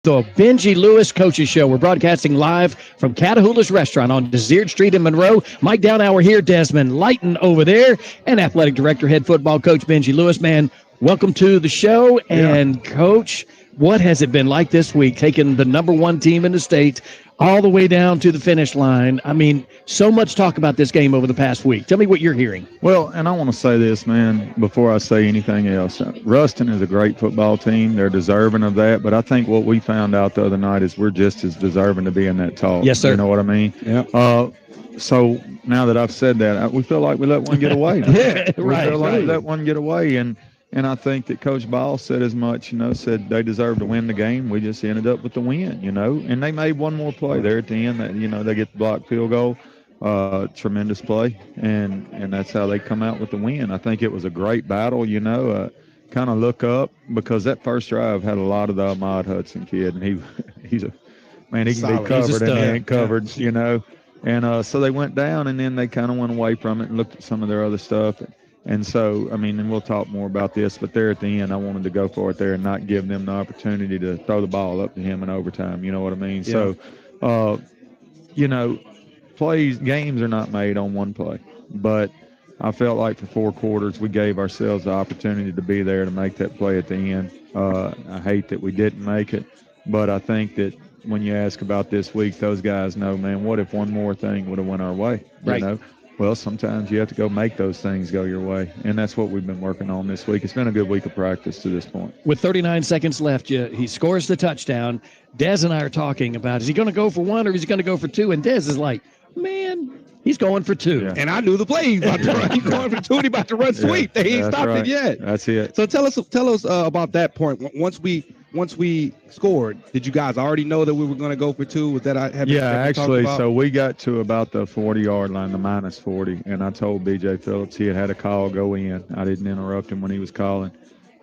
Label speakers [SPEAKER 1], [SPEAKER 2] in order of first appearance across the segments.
[SPEAKER 1] the Benji Lewis Coaches Show. We're broadcasting live from Catahoula's Restaurant on Desert Street in Monroe. Mike Downhour here, Desmond Lighton over there, and Athletic Director, Head Football Coach Benji Lewis. Man, welcome to the show. And, Coach, what has it been like this week, taking the number one team in the state all the way down to the finish line? I mean, so much talk about this game over the past week. Tell me what you're hearing.
[SPEAKER 2] Well, and I want to say this, man, before I say anything else. Ruston is a great football team. They're deserving of that. But I think what we found out the other night is we're just as deserving to be in that talk.
[SPEAKER 1] Yes, sir.
[SPEAKER 2] You know what I mean?
[SPEAKER 1] Yeah.
[SPEAKER 2] So now that I've said that, we feel like we let one get away.
[SPEAKER 1] Yeah,
[SPEAKER 2] we
[SPEAKER 1] right.
[SPEAKER 2] feel like we let one get away. And I think that Coach Ball said as much, said they deserved to win the game. We just ended up with the win, And they made one more play there at the end. That they get the blocked field goal. Tremendous play. And that's how they come out with the win. I think it was a great battle, kind of look up because that first drive had a lot of the Ahmad Hudson kid. And he can
[SPEAKER 1] Solid.
[SPEAKER 2] be covered and he ain't covered,
[SPEAKER 1] Yeah.
[SPEAKER 2] And so they went down and then they kind of went away from it and looked at some of their other stuff. And so, and we'll talk more about this, but there at the end, I wanted to go for it there and not give them the opportunity to throw the ball up to him in overtime. You know what I mean?
[SPEAKER 1] Yeah.
[SPEAKER 2] So, games are not made on one play. But I felt like for 4 quarters, we gave ourselves the opportunity to be there to make that play at the end. I hate that we didn't make it, but I think that when you ask about this week, those guys know, man, what if one more thing would have went our way?
[SPEAKER 1] Right.
[SPEAKER 2] Well, sometimes you have to go make those things go your way, and that's what we've been working on this week. It's been a good week of practice to this point.
[SPEAKER 1] With 39 seconds left, he scores the touchdown. Dez and I are talking about, is he going to go for 1 or is he going to go for 2? And Dez is like, man, he's going for 2.
[SPEAKER 3] Yeah. And I knew the play. He's about to run. He's going for 2 and he's about to run sweep. They ain't stopped it yet.
[SPEAKER 2] That's it.
[SPEAKER 3] So tell us about that point. Once we scored, did you guys already know that we were going to go for 2? Was that
[SPEAKER 2] actually, so we got to about the 40-yard line, the minus 40, and I told B.J. Phillips he had a call go in. I didn't interrupt him when he was calling.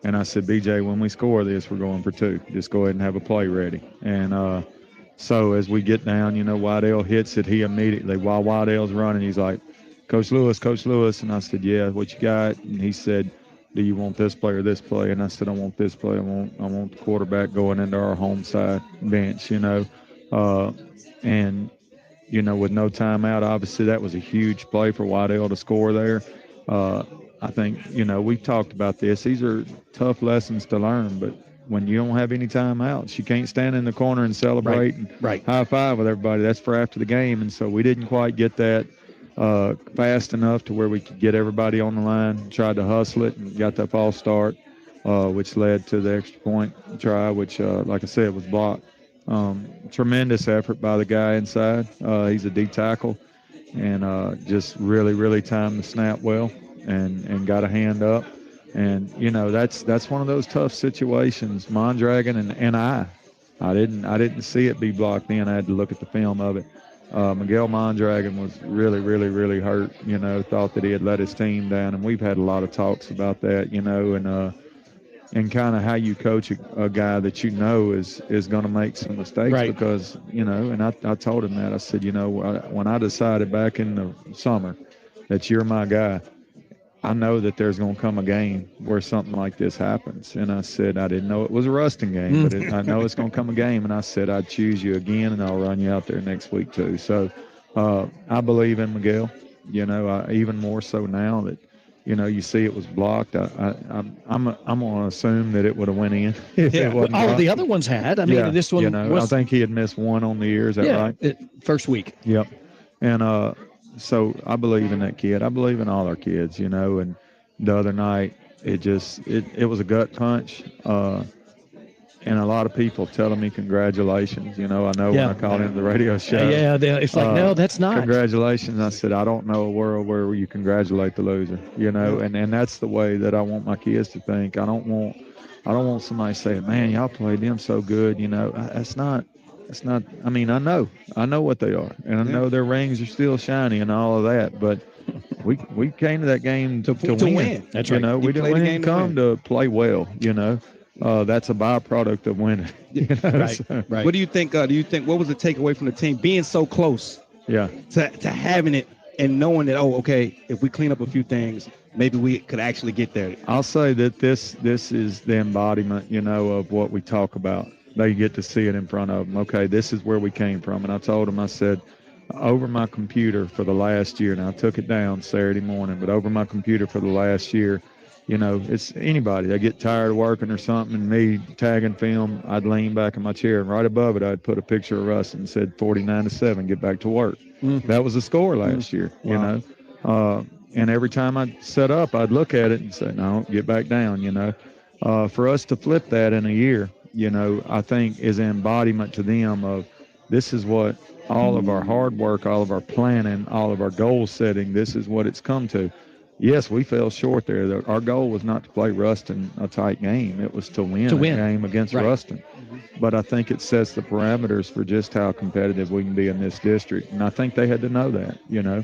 [SPEAKER 2] And I said, B.J., when we score this, we're going for 2. Just go ahead and have a play ready. And so as we get down, Waddell hits it. He immediately, while Waddell's running, he's like, Coach Lewis. And I said, yeah, what you got? And he said, do you want this play or this play? And I said, I want this play. I want the quarterback going into our home side bench, and, with no timeout, obviously that was a huge play for Waddell to score there. I think, we've talked about this. These are tough lessons to learn, but when you don't have any timeouts, you can't stand in the corner and celebrate and high five with everybody. That's for after the game. And so we didn't quite get that fast enough to where we could get everybody on the line, tried to hustle it and got that false start, which led to the extra point try, which, like I said, was blocked. Tremendous effort by the guy inside. He's a D tackle and just really, really timed the snap well and got a hand up. And, that's one of those tough situations. Mondragon and I didn't see it be blocked then. I had to look at the film of it. Miguel Mondragon was really, really, really hurt, thought that he had let his team down. And we've had a lot of talks about that, and kind of how you coach a guy that is going to make some mistakes because, and I told him that. I said, when I decided back in the summer that you're my guy, I know that there's going to come a game where something like this happens. And I said, I didn't know it was a Ruston game, but I know it's going to come a game. And I said, I'd choose you again, and I'll run you out there next week too. So I believe in Miguel, even more so now that, you see it was blocked. I'm going to assume that it would have went in. If it wasn't blocked.
[SPEAKER 1] The other ones had. I mean, this one
[SPEAKER 2] I think he had missed one on the ear. Is that right?
[SPEAKER 1] First week.
[SPEAKER 2] Yep. And so I believe in that kid. I believe in all our kids, and the other night it was a gut punch. And a lot of people telling me congratulations. I know when I called into the radio show.
[SPEAKER 1] Yeah, it's like, no, that's not.
[SPEAKER 2] Congratulations. I said, I don't know a world where you congratulate the loser, and that's the way that I want my kids to think. I don't want somebody saying, man, y'all played them so good. That's not. I mean, I know what they are, and I know their rings are still shiny and all of that. But we came to that game to win.
[SPEAKER 1] That's right.
[SPEAKER 2] We didn't come to play well. That's a byproduct of winning.
[SPEAKER 3] Right. What do you think? What was the takeaway from the team being so close?
[SPEAKER 2] Yeah.
[SPEAKER 3] To having it and knowing that, if we clean up a few things, maybe we could actually get there.
[SPEAKER 2] I'll say that this is the embodiment, of what we talk about. they get to see it in front of them. Okay, this is where we came from. And I told them, I said, over my computer for the last year, and I took it down Saturday morning, but over my computer for the last year, you know, it's anybody. They get tired of working or something, and me tagging film, I'd lean back in my chair, and right above it, I'd put a picture of us and said 49-7, get back to work. That was the score last year, you know. And every time I'd set up, I'd look at it and say, no, get back down, you know. For us to flip that in a year, you know, I think is an embodiment to them of this is what all of our hard work, all of our planning, all of our goal setting, this is what it's come to. Yes, we fell short there. Our goal was not to play Ruston a tight game. It was to win a game against Ruston. But I think it sets the parameters for just how competitive we can be in this district. And I think they had to know that, you know.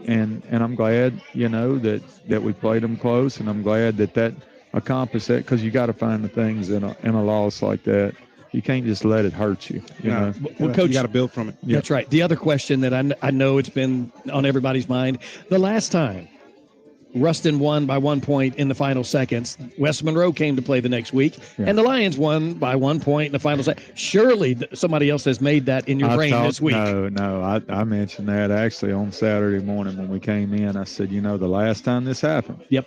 [SPEAKER 2] And I'm glad, you know, that we played them close, and I'm glad that accomplished that, because you got to find the things in a loss like that. You can't just let it hurt you. You know,
[SPEAKER 3] well, Coach, you got to build from it.
[SPEAKER 1] Yeah. That's right. The other question that I know it's been on everybody's mind, the last time Ruston won by 1 point in the final seconds, West Monroe came to play the next week, and the Lions won by 1 point in the final second. Surely somebody else has made that in your brain this week.
[SPEAKER 2] No. I mentioned that actually on Saturday morning when we came in. I said, you know, the last time this happened.
[SPEAKER 1] Yep.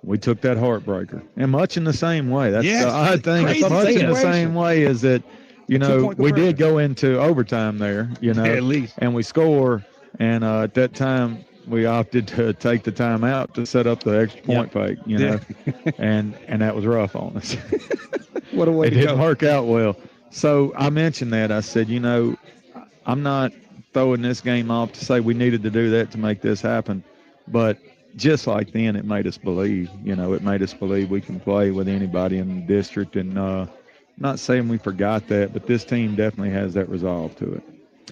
[SPEAKER 2] We took that heartbreaker, and much in the same way. That's I think
[SPEAKER 3] much
[SPEAKER 2] in the same way is that, you know, we did go into overtime there, you know,
[SPEAKER 3] at least,
[SPEAKER 2] and we score, and at that time we opted to take the timeout to set up the extra point fake, you know, and that was rough on us.
[SPEAKER 3] What a way
[SPEAKER 2] it didn't work out well. So I mentioned that. I said, you know, I'm not throwing this game off to say we needed to do that to make this happen, but just like then, it made us believe, you know, it made us believe we can play with anybody in the district. And not saying we forgot that, but this team definitely has that resolve to it.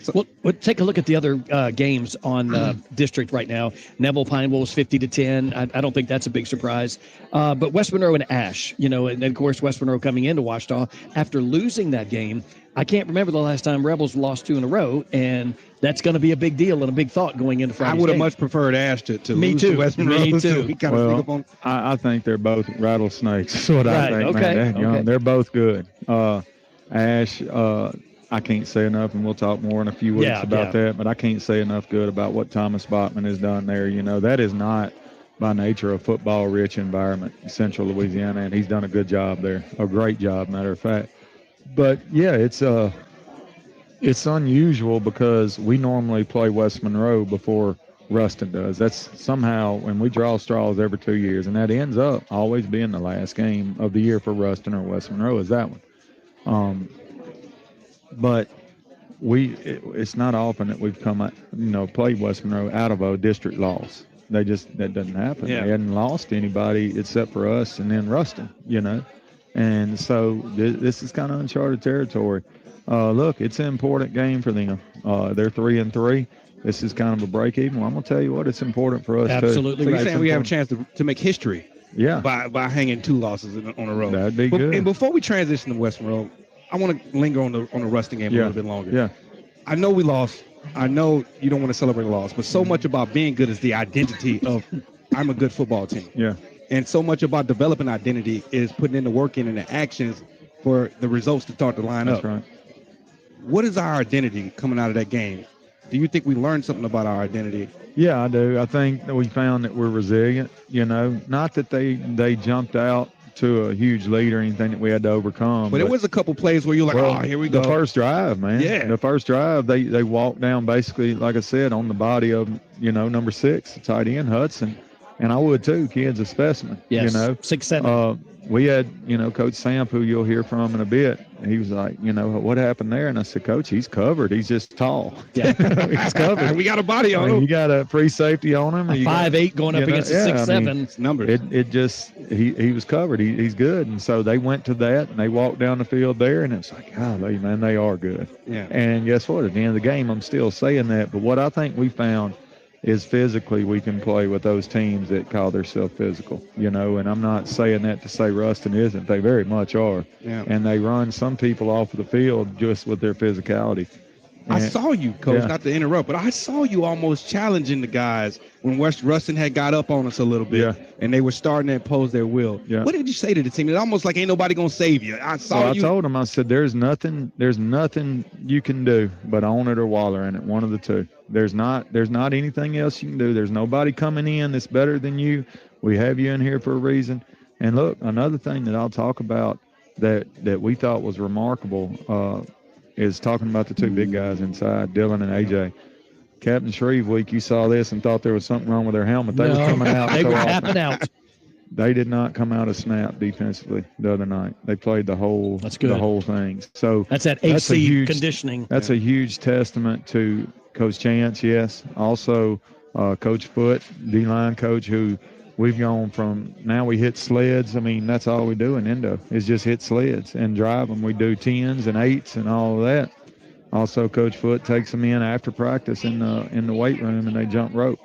[SPEAKER 1] So, we'll take a look at the other games on district right now. Neville Pine Wolves 50-10. I don't think that's a big surprise. But West Monroe and Ash, you know, and of course West Monroe coming into Ouachita after losing that game. I can't remember the last time Rebels lost 2 in a row, and that's going to be a big deal and a big thought going into Friday's
[SPEAKER 3] I would have
[SPEAKER 1] game.
[SPEAKER 3] much preferred Ash to
[SPEAKER 1] Me
[SPEAKER 3] lose
[SPEAKER 1] too.
[SPEAKER 3] to West Monroe.
[SPEAKER 1] Me too.
[SPEAKER 2] Well, I think they're both rattlesnakes. That's what I think,
[SPEAKER 1] okay.
[SPEAKER 2] man.
[SPEAKER 1] Okay.
[SPEAKER 2] They're both good. Ash, I can't say enough, and we'll talk more in a few weeks about that, but I can't say enough good about what Thomas Botman has done there. You know, that is not by nature a football-rich environment in central Louisiana, and he's done a good job there, a great job, matter of fact. But, yeah, it's unusual because we normally play West Monroe before Ruston does. That's somehow when we draw straws every 2 years, and that ends up always being the last game of the year for Ruston or West Monroe is that one. But it's not often that we've come, played West Monroe out of a district loss. That doesn't happen.
[SPEAKER 3] Yeah.
[SPEAKER 2] They hadn't lost anybody except for us and then Ruston, you know. And so this is kind of uncharted territory. Look, it's an important game for them. They're 3-3. This is kind of a break even. Well, I'm gonna tell you what, it's important for us.
[SPEAKER 1] Absolutely.
[SPEAKER 3] So
[SPEAKER 1] right.
[SPEAKER 3] you're saying we have a chance to make history?
[SPEAKER 2] Yeah.
[SPEAKER 3] By hanging 2 losses on a row.
[SPEAKER 2] That'd be good.
[SPEAKER 3] And before we transition to West Monroe, I want to linger on the Ruston game a little bit longer.
[SPEAKER 2] Yeah.
[SPEAKER 3] I know we lost. I know you don't want to celebrate a loss, but so much about being good is the identity of I'm a good football team.
[SPEAKER 2] Yeah.
[SPEAKER 3] And so much about developing identity is putting in the work in and the actions for the results to start to line up.
[SPEAKER 2] That's right.
[SPEAKER 3] What is our identity coming out of that game? Do you think we learned something about our identity?
[SPEAKER 2] Yeah, I do. I think that we found that we're resilient, you know, not that they jumped out to a huge lead or anything that we had to overcome.
[SPEAKER 3] But it was a couple plays where you're like, here we go.
[SPEAKER 2] The first drive, man.
[SPEAKER 3] Yeah.
[SPEAKER 2] The first drive, they walked down basically, like I said, on the body of, number 6, the tight end, Hudson. And I would too, kid's a specimen.
[SPEAKER 1] Yes,
[SPEAKER 2] you know.
[SPEAKER 1] 6'7".
[SPEAKER 2] We had, Coach Samp, who you'll hear from in a bit. He was like, what happened there? And I said, Coach, he's covered. He's just tall.
[SPEAKER 1] Yeah.
[SPEAKER 2] He's covered.
[SPEAKER 3] We got a body on him.
[SPEAKER 2] You got a free safety on him.
[SPEAKER 1] 5'8" going up against a 6'7".
[SPEAKER 3] Numbers.
[SPEAKER 2] It just he was covered. He's good. And so they went to that and they walked down the field there, and it's like, golly, man, they are good.
[SPEAKER 3] Yeah.
[SPEAKER 2] And guess what? At the end of the game, I'm still saying that. But what I think we found is physically we can play with those teams that call themselves physical, and I'm not saying that to say Ruston isn't. They very much are.
[SPEAKER 3] Yeah.
[SPEAKER 2] And they run some people off of the field just with their physicality.
[SPEAKER 3] I saw you, Coach,
[SPEAKER 2] Yeah.
[SPEAKER 3] not to interrupt, but I saw you almost challenging the guys when West Ruston had got up on us a little bit, and they were starting to impose their will.
[SPEAKER 2] Yeah.
[SPEAKER 3] What did you say to the team? It's almost like ain't nobody gonna save you. I saw you.
[SPEAKER 2] I told them, I said, there's nothing you can do but own it or waller in it, one of the two. There's not anything else you can do. There's nobody coming in that's better than you. We have you in here for a reason. And look, another thing that I'll talk about that we thought was remarkable is talking about the two big guys inside, Dylan and AJ. Captain Shreve Week, you saw this and thought there was something wrong with their helmet. They were coming out.
[SPEAKER 1] They were tapping out.
[SPEAKER 2] They did not come out a snap defensively the other night. They played the whole thing. So
[SPEAKER 1] that's that AC conditioning.
[SPEAKER 2] That's a huge testament to Coach Chance, yes. Also, Coach Foote, D-line coach, who we've gone from now we hit sleds. I mean, that's all we do in Indo is just hit sleds and drive them. We do 10s and 8s and all of that. Also, Coach Foote takes them in after practice in the weight room and they jump rope,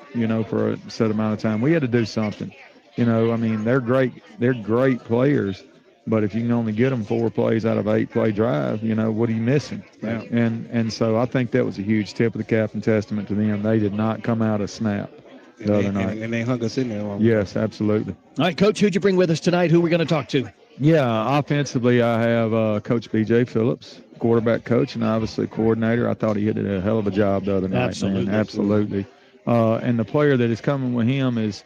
[SPEAKER 2] for a set amount of time. We had to do something. I mean, they're great players, but if you can only get them 4 plays out of 8-play drive, what are you missing?
[SPEAKER 3] Yeah.
[SPEAKER 2] And so I think that was a huge tip of the cap and testament to them. They did not come out a snap the other night.
[SPEAKER 3] And they hung us in there.
[SPEAKER 2] Yes, absolutely.
[SPEAKER 1] All right, Coach, who'd you bring with us tonight? Who we're going to talk to?
[SPEAKER 2] Yeah, offensively, I have Coach B.J. Phillips, quarterback coach, and obviously coordinator. I thought he did a hell of a job the other night. Absolutely. And the player that is coming with him is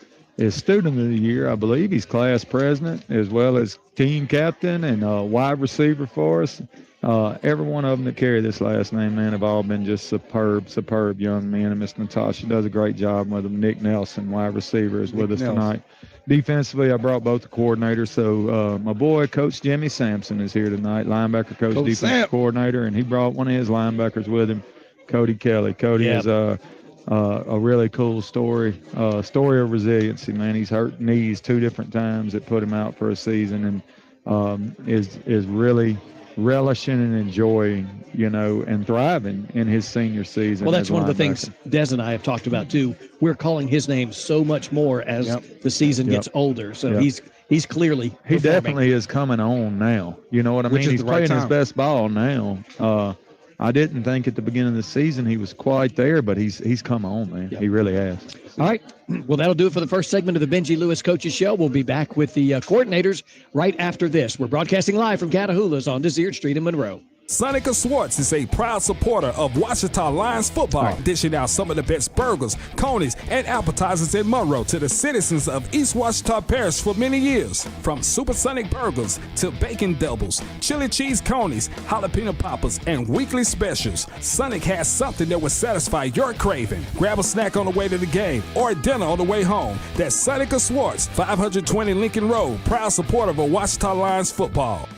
[SPEAKER 2] student of the year. I believe he's class president as well as team captain and wide receiver for us. Every one of them that carry this last name, man, have all been just superb young men. And Miss Natasha does a great job with them. Nick Nelson, wide receiver, is with us tonight. Defensively, I brought both the coordinators. So my boy, Coach Jimmy Sampson, is here tonight, linebacker coach defensive coordinator, and he brought one of his linebackers with him, Cody Kelly. Cody is a really cool story of resiliency, man. He's hurt knees 2 different times that put him out for a season, and is really relishing and enjoying, and thriving in his senior season.
[SPEAKER 1] Well, that's one of the things Des and I have talked about too. We're calling his name so much more as the season gets older. So he's clearly performing.
[SPEAKER 2] Definitely is coming on now. You know what I mean? He's playing his best ball now. I didn't think at the beginning of the season he was quite there, but he's come on, man. He really has.
[SPEAKER 1] All right. Well, that'll do it for the first segment of the Benji Lewis Coaches Show. We'll be back with the coordinators right after this. We're broadcasting live from Catahoula's on Desert Street in Monroe.
[SPEAKER 4] Sonica Swartz is a proud supporter of Ouachita Lions football, dishing out some of the best burgers, conies, and appetizers in Monroe to the citizens of East Ouachita Parish for many years. From supersonic burgers to bacon doubles, chili cheese conies, jalapeno poppers, and weekly specials, Sonic has something that will satisfy your craving. Grab a snack on the way to the game or dinner on the way home. That's Sonica Swartz, 520 Lincoln Road, proud supporter of Ouachita Lions football.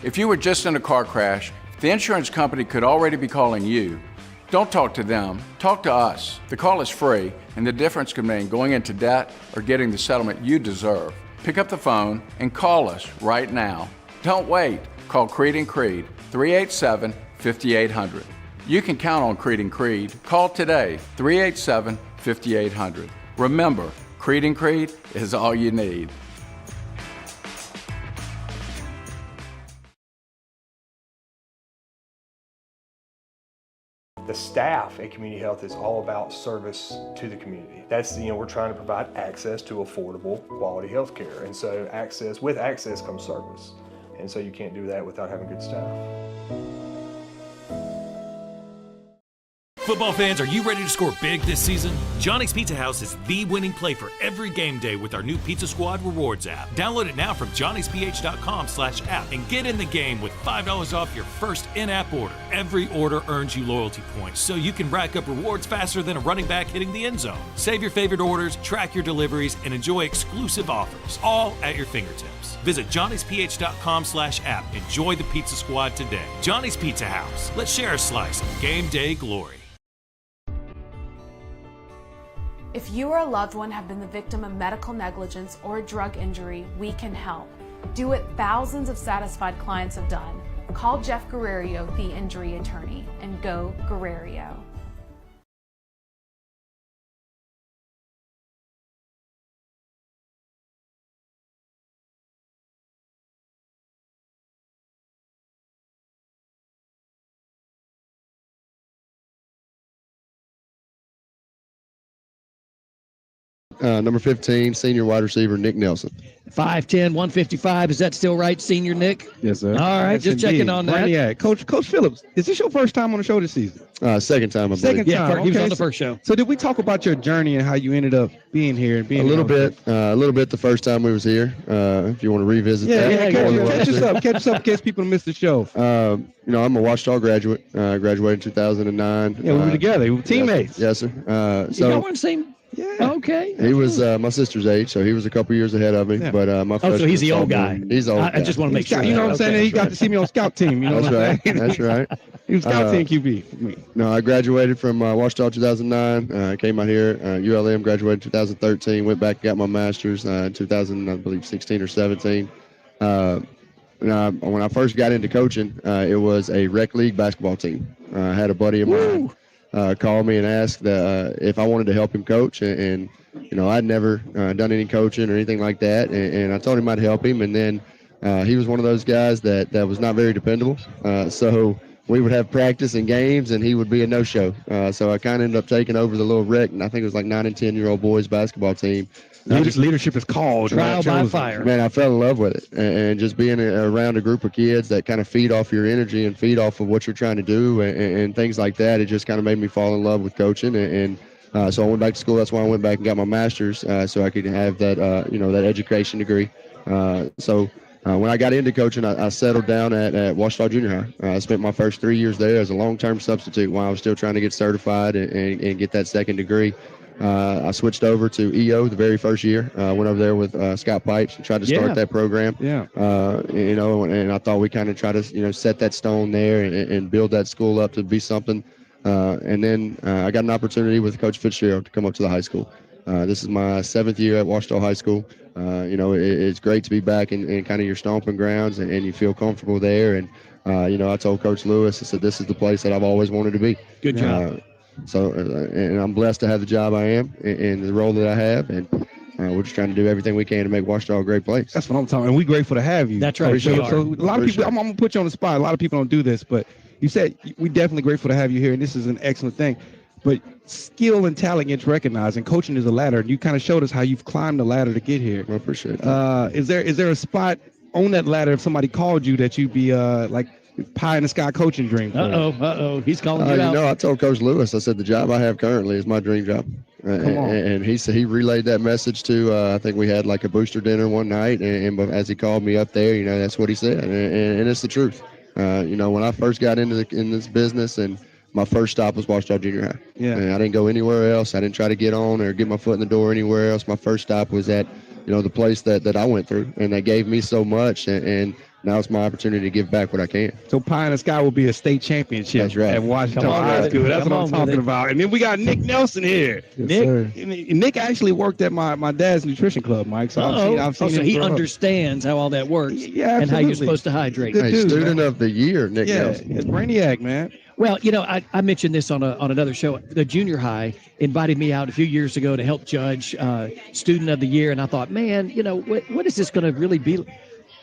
[SPEAKER 5] If you were just in a car crash, the insurance company could already be calling you. Don't talk to them, talk to us. The call is free, and the difference can mean going into debt or getting the settlement you deserve. Pick up the phone and call us right now. Don't wait. Call Creed & Creed, 387-5800. You can count on Creed & Creed. Call today, 387-5800. Remember, Creed & Creed is all you need.
[SPEAKER 6] The staff at Community Health is all about service to the community. That's, we're trying to provide access to affordable, quality health care. And so with access comes service. And so you can't do that without having good staff.
[SPEAKER 7] Football fans, are you ready to score big this season? Johnny's Pizza House is the winning play for every game day with our new Pizza Squad Rewards app. Download it now from johnnysph.com/app and get in the game with $5 off your first in-app order. Every order earns you loyalty points, so you can rack up rewards faster than a running back hitting the end zone. Save your favorite orders, track your deliveries, and enjoy exclusive offers, all at your fingertips. Visit johnnysph.com/app. Enjoy the Pizza Squad today. Johnny's Pizza House. Let's share a slice of game day glory.
[SPEAKER 8] If you or a loved one have been the victim of medical negligence or a drug injury, we can help. Do what thousands of satisfied clients have done. Call Jeff Guerrero, the injury attorney, and go Guerrero.
[SPEAKER 9] number 15, senior wide receiver Nick Nelson.
[SPEAKER 1] 5'10", 155. Is that still right, Senior Nick?
[SPEAKER 9] Yes, sir.
[SPEAKER 1] All right,
[SPEAKER 3] Yes,
[SPEAKER 1] just checking
[SPEAKER 3] indeed.
[SPEAKER 1] on that.
[SPEAKER 3] Brainiac. Coach Phillips, is this your first time on the show this season?
[SPEAKER 9] Second time, I believe.
[SPEAKER 3] Second
[SPEAKER 1] Yeah,
[SPEAKER 3] time.
[SPEAKER 1] he was
[SPEAKER 3] Okay,
[SPEAKER 1] on the first show.
[SPEAKER 3] So did we talk about your journey and how you ended up being here and being
[SPEAKER 9] A little bit the first time we was here. If you want to revisit that.
[SPEAKER 3] Catch us up in case people miss the show.
[SPEAKER 9] I'm a Washita graduate. Graduated in 2009.
[SPEAKER 3] Yeah, we were together. We were teammates.
[SPEAKER 9] Yes, sir.
[SPEAKER 1] Y'all were the same?
[SPEAKER 3] Yeah.
[SPEAKER 1] Okay.
[SPEAKER 9] He was my sister's age, so he was a couple years ahead of me.
[SPEAKER 3] Yeah.
[SPEAKER 9] But my
[SPEAKER 1] so he's the old
[SPEAKER 9] sophomore-
[SPEAKER 1] guy.
[SPEAKER 9] He's the old guy.
[SPEAKER 1] I just want to make sure.
[SPEAKER 3] You know what I'm saying? He got to see me on scout team. You know
[SPEAKER 9] That's
[SPEAKER 3] what I'm
[SPEAKER 9] right.
[SPEAKER 3] saying?
[SPEAKER 9] That's right.
[SPEAKER 3] He was scout team QB.
[SPEAKER 9] No, I graduated from Washita 2009. I came out here, ULM, graduated in 2013. Went back and got my master's in 2000, I believe, 16 or 17. When I first got into coaching, it was a rec league basketball team. I had a buddy of mine call me and ask if I wanted to help him coach, and I'd never done any coaching or anything like that, and I told him I'd help him, and then he was one of those guys that was not very dependable. So we would have practice and games, and he would be a no-show. So I kind of ended up taking over the little rec, and I think it was like 9 and 10-year-old boys basketball team.
[SPEAKER 3] Leadership is called.
[SPEAKER 1] Trial by fire.
[SPEAKER 9] Man, I fell in love with it, and just being around a group of kids that kind of feed off your energy and feed off of what you're trying to do and things like that. It just kind of made me fall in love with coaching, and so I went back to school. That's why I went back and got my master's, so I could have that that education degree. When I got into coaching, I settled down at Washita Junior High. I spent my first 3 years there as a long-term substitute while I was still trying to get certified and get that second degree. I switched over to EO the very first year. Went over there with Scott Pipes and tried to start that program.
[SPEAKER 3] Yeah.
[SPEAKER 9] And I thought we kind of try to set that stone there and build that school up to be something. And then I got an opportunity with Coach Fitzgerald to come up to the high school. This is my 7th year at Washita High School. It's great to be back in kind of your stomping grounds, and you feel comfortable there. And I told Coach Lewis, I said, this is the place that I've always wanted to be.
[SPEAKER 1] Good job.
[SPEAKER 9] And I'm blessed to have the job I am and the role that I have, and we're just trying to do everything we can to make Washita a great place.
[SPEAKER 3] That's what I'm talking. And we're grateful to have you.
[SPEAKER 1] That's right.
[SPEAKER 3] So a lot of people, I'm gonna put you on the spot. A lot of people don't do this, but you said we're definitely grateful to have you here, and this is an excellent thing. But skill and talent gets recognized, and coaching is a ladder. And you kind of showed us how you've climbed the ladder to get here.
[SPEAKER 9] I appreciate that.
[SPEAKER 3] Is there a spot on that ladder if somebody called you that you'd be like pie in the sky coaching dream for?
[SPEAKER 1] He's calling you out.
[SPEAKER 9] I told Coach Lewis, I said the job I have currently is my dream job. And he said he relayed that message to I think we had like a booster dinner one night, and as he called me up there, that's what he said, and it's the truth. When I first got in this business, and my first stop was Washita Junior High.
[SPEAKER 3] Yeah.
[SPEAKER 9] And I didn't go anywhere else. I didn't try to get on or get my foot in the door anywhere else. My first stop was at the place that I went through, and that gave me so much, and now it's my opportunity to give back what I can.
[SPEAKER 3] So pie in the sky will be a state championship.
[SPEAKER 9] That's right.
[SPEAKER 3] At Washington High School. That's what I'm talking about. And then we got Nick Nelson here. Nick actually worked at my dad's nutrition club, Mike. So I've seen him
[SPEAKER 1] he
[SPEAKER 3] grow up.
[SPEAKER 1] understands how all that works and how you're supposed to hydrate.
[SPEAKER 3] Good dude,
[SPEAKER 9] student
[SPEAKER 3] man.
[SPEAKER 9] of the year, Nick Nelson.
[SPEAKER 3] It's Brainiac, man.
[SPEAKER 1] Well, I mentioned this on another show. The junior high invited me out a few years ago to help judge student of the year, and I thought, man, what is this going to really be?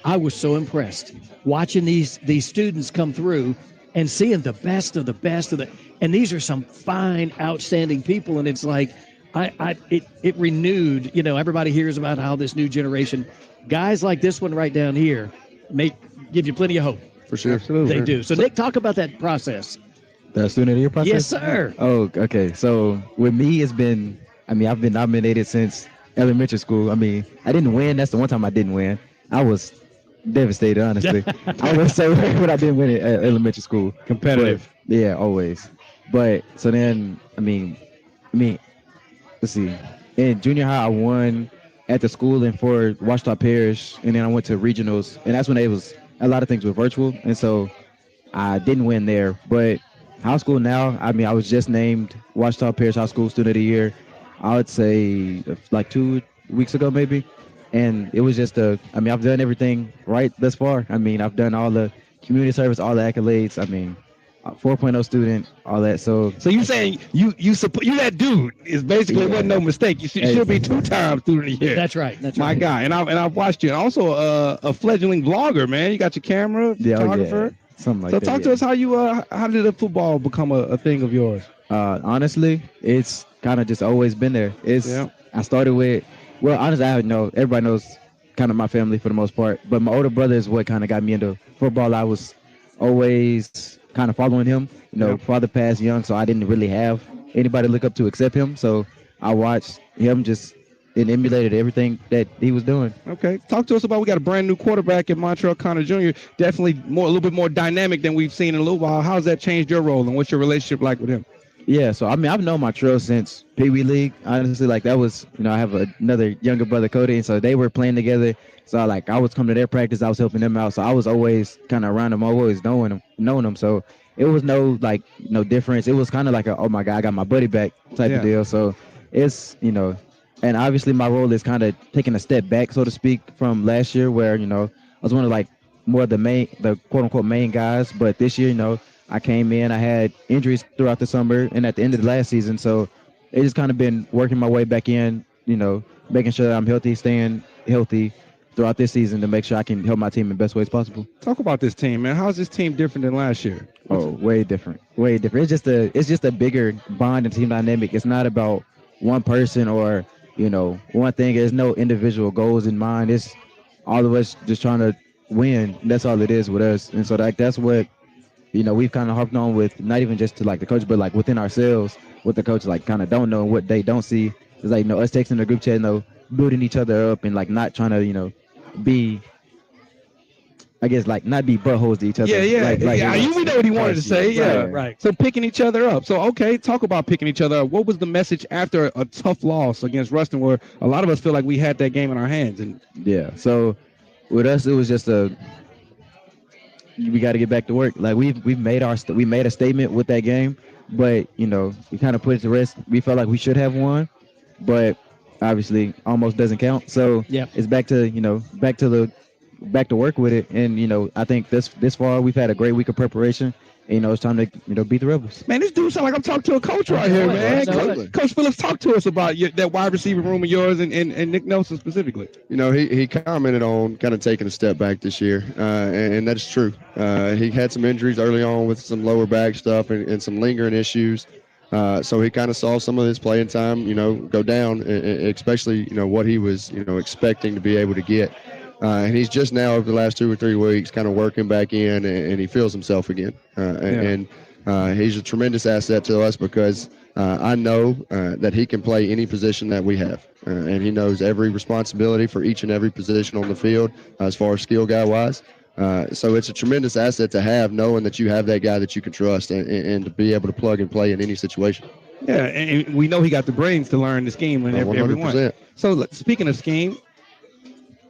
[SPEAKER 1] I was so impressed watching these students come through and seeing the best of the best and these are some fine, outstanding people, and it's like it renewed. Everybody hears about how this new generation, guys like this one right down here, give you plenty of hope.
[SPEAKER 9] For sure.
[SPEAKER 3] Absolutely.
[SPEAKER 1] They do. So Nick, talk about that process.
[SPEAKER 10] The student of the year process?
[SPEAKER 1] Yes, sir.
[SPEAKER 10] Oh, okay. So with me, I've been nominated since elementary school. I didn't win. That's the one time I didn't win. I was devastated, honestly. I was so happy when I didn't win at elementary school.
[SPEAKER 3] Competitive.
[SPEAKER 10] But, yeah, always. But so then, let's see. In junior high, I won at the school and for Washita Parish, and then I went to regionals, and that's when a lot of things were virtual, and so I didn't win there. But high school now, I was just named Washita Parish High School Student of the Year, I would say like 2 weeks ago maybe. And it was just I've done everything right thus far. I've done all the community service, all the accolades. 4.0 student, all that. So
[SPEAKER 3] you saying you that dude is basically wasn't no mistake. You should be 2-time student of the year.
[SPEAKER 1] That's right. That's
[SPEAKER 3] my
[SPEAKER 1] right.
[SPEAKER 3] guy. And I've watched you. And also a fledgling vlogger, man. You got your camera, photographer.
[SPEAKER 10] Yeah. Something like
[SPEAKER 3] so
[SPEAKER 10] that.
[SPEAKER 3] So talk to us how did the football become a thing of yours?
[SPEAKER 10] Honestly, it's kind of just always been there. I started with, well, honestly, I know everybody knows kind of my family for the most part, but my older brother is what kind of got me into football. I was always kind of following him. Father passed young, so I didn't really have anybody to look up to except him. So I watched him just and emulated everything that he was doing.
[SPEAKER 3] Okay, talk to us about. We got a brand new quarterback in Montreal Connor Jr. Definitely a little bit more dynamic than we've seen in a little while. How's that changed your role, and what's your relationship like with him?
[SPEAKER 10] Yeah, so I mean, I've known Montreal since Pee Wee League. Honestly, like that was, I have another younger brother, Cody, and so they were playing together. So I was coming to their practice, I was helping them out. So I was always kind of around them, always knowing them. So it was no difference. It was kind of like oh my God, I got my buddy back type of deal. So it's and obviously my role is kind of taking a step back, so to speak, from last year where I was one of more of the quote unquote main guys. But this year, I came in, I had injuries throughout the summer and at the end of the last season. So it's just kind of been working my way back in, making sure that I'm healthy, staying healthy throughout this season to make sure I can help my team in the best ways possible.
[SPEAKER 3] Talk about this team, man. How's this team different than last year?
[SPEAKER 10] Way different. It's just a bigger bond and team dynamic. It's not about one person or, one thing. There's no individual goals in mind. It's all of us just trying to win. That's all it is with us. And so that's what, we've kind of harped on with not even just to the coach, but within ourselves, what the coach kind of don't know and what they don't see. It's us texting the group chat, building each other up and not trying to, be, I guess, not be buttholes to each other.
[SPEAKER 3] We know what he wanted to say. Yeah,
[SPEAKER 1] right.
[SPEAKER 3] So picking each other up. So, okay, talk about picking each other up. What was the message after a tough loss against Ruston where a lot of us feel like we had that game in our hands? And
[SPEAKER 10] yeah, so with us, it was just we got to get back to work. We made a statement with that game, but we kind of put it to rest. We felt like we should have won, but obviously almost doesn't count. So it's back to work with it. And I think this far we've had a great week of preparation. And, it's time to beat the Rebels.
[SPEAKER 3] Man, this dude sound like I'm talking to a coach right here, man. Coach Phillips, talk to us about that wide receiver room of yours and Nick Nelson specifically.
[SPEAKER 9] He commented on kind of taking a step back this year, and that's true. He had some injuries early on with some lower back stuff and some lingering issues. So he kind of saw some of his playing time, go down, especially, what he was, expecting to be able to get. And he's just now over the last 2 or 3 weeks kind of working back in, and he feels himself again. And he's a tremendous asset to us because I know that he can play any position that we have. And he knows every responsibility for each and every position on the field as far as skill guy-wise. So it's a tremendous asset to have, knowing that you have that guy that you can trust and to be able to plug and play in any situation.
[SPEAKER 3] Yeah, and we know he got the brains to learn the scheme and everyone. So speaking of scheme,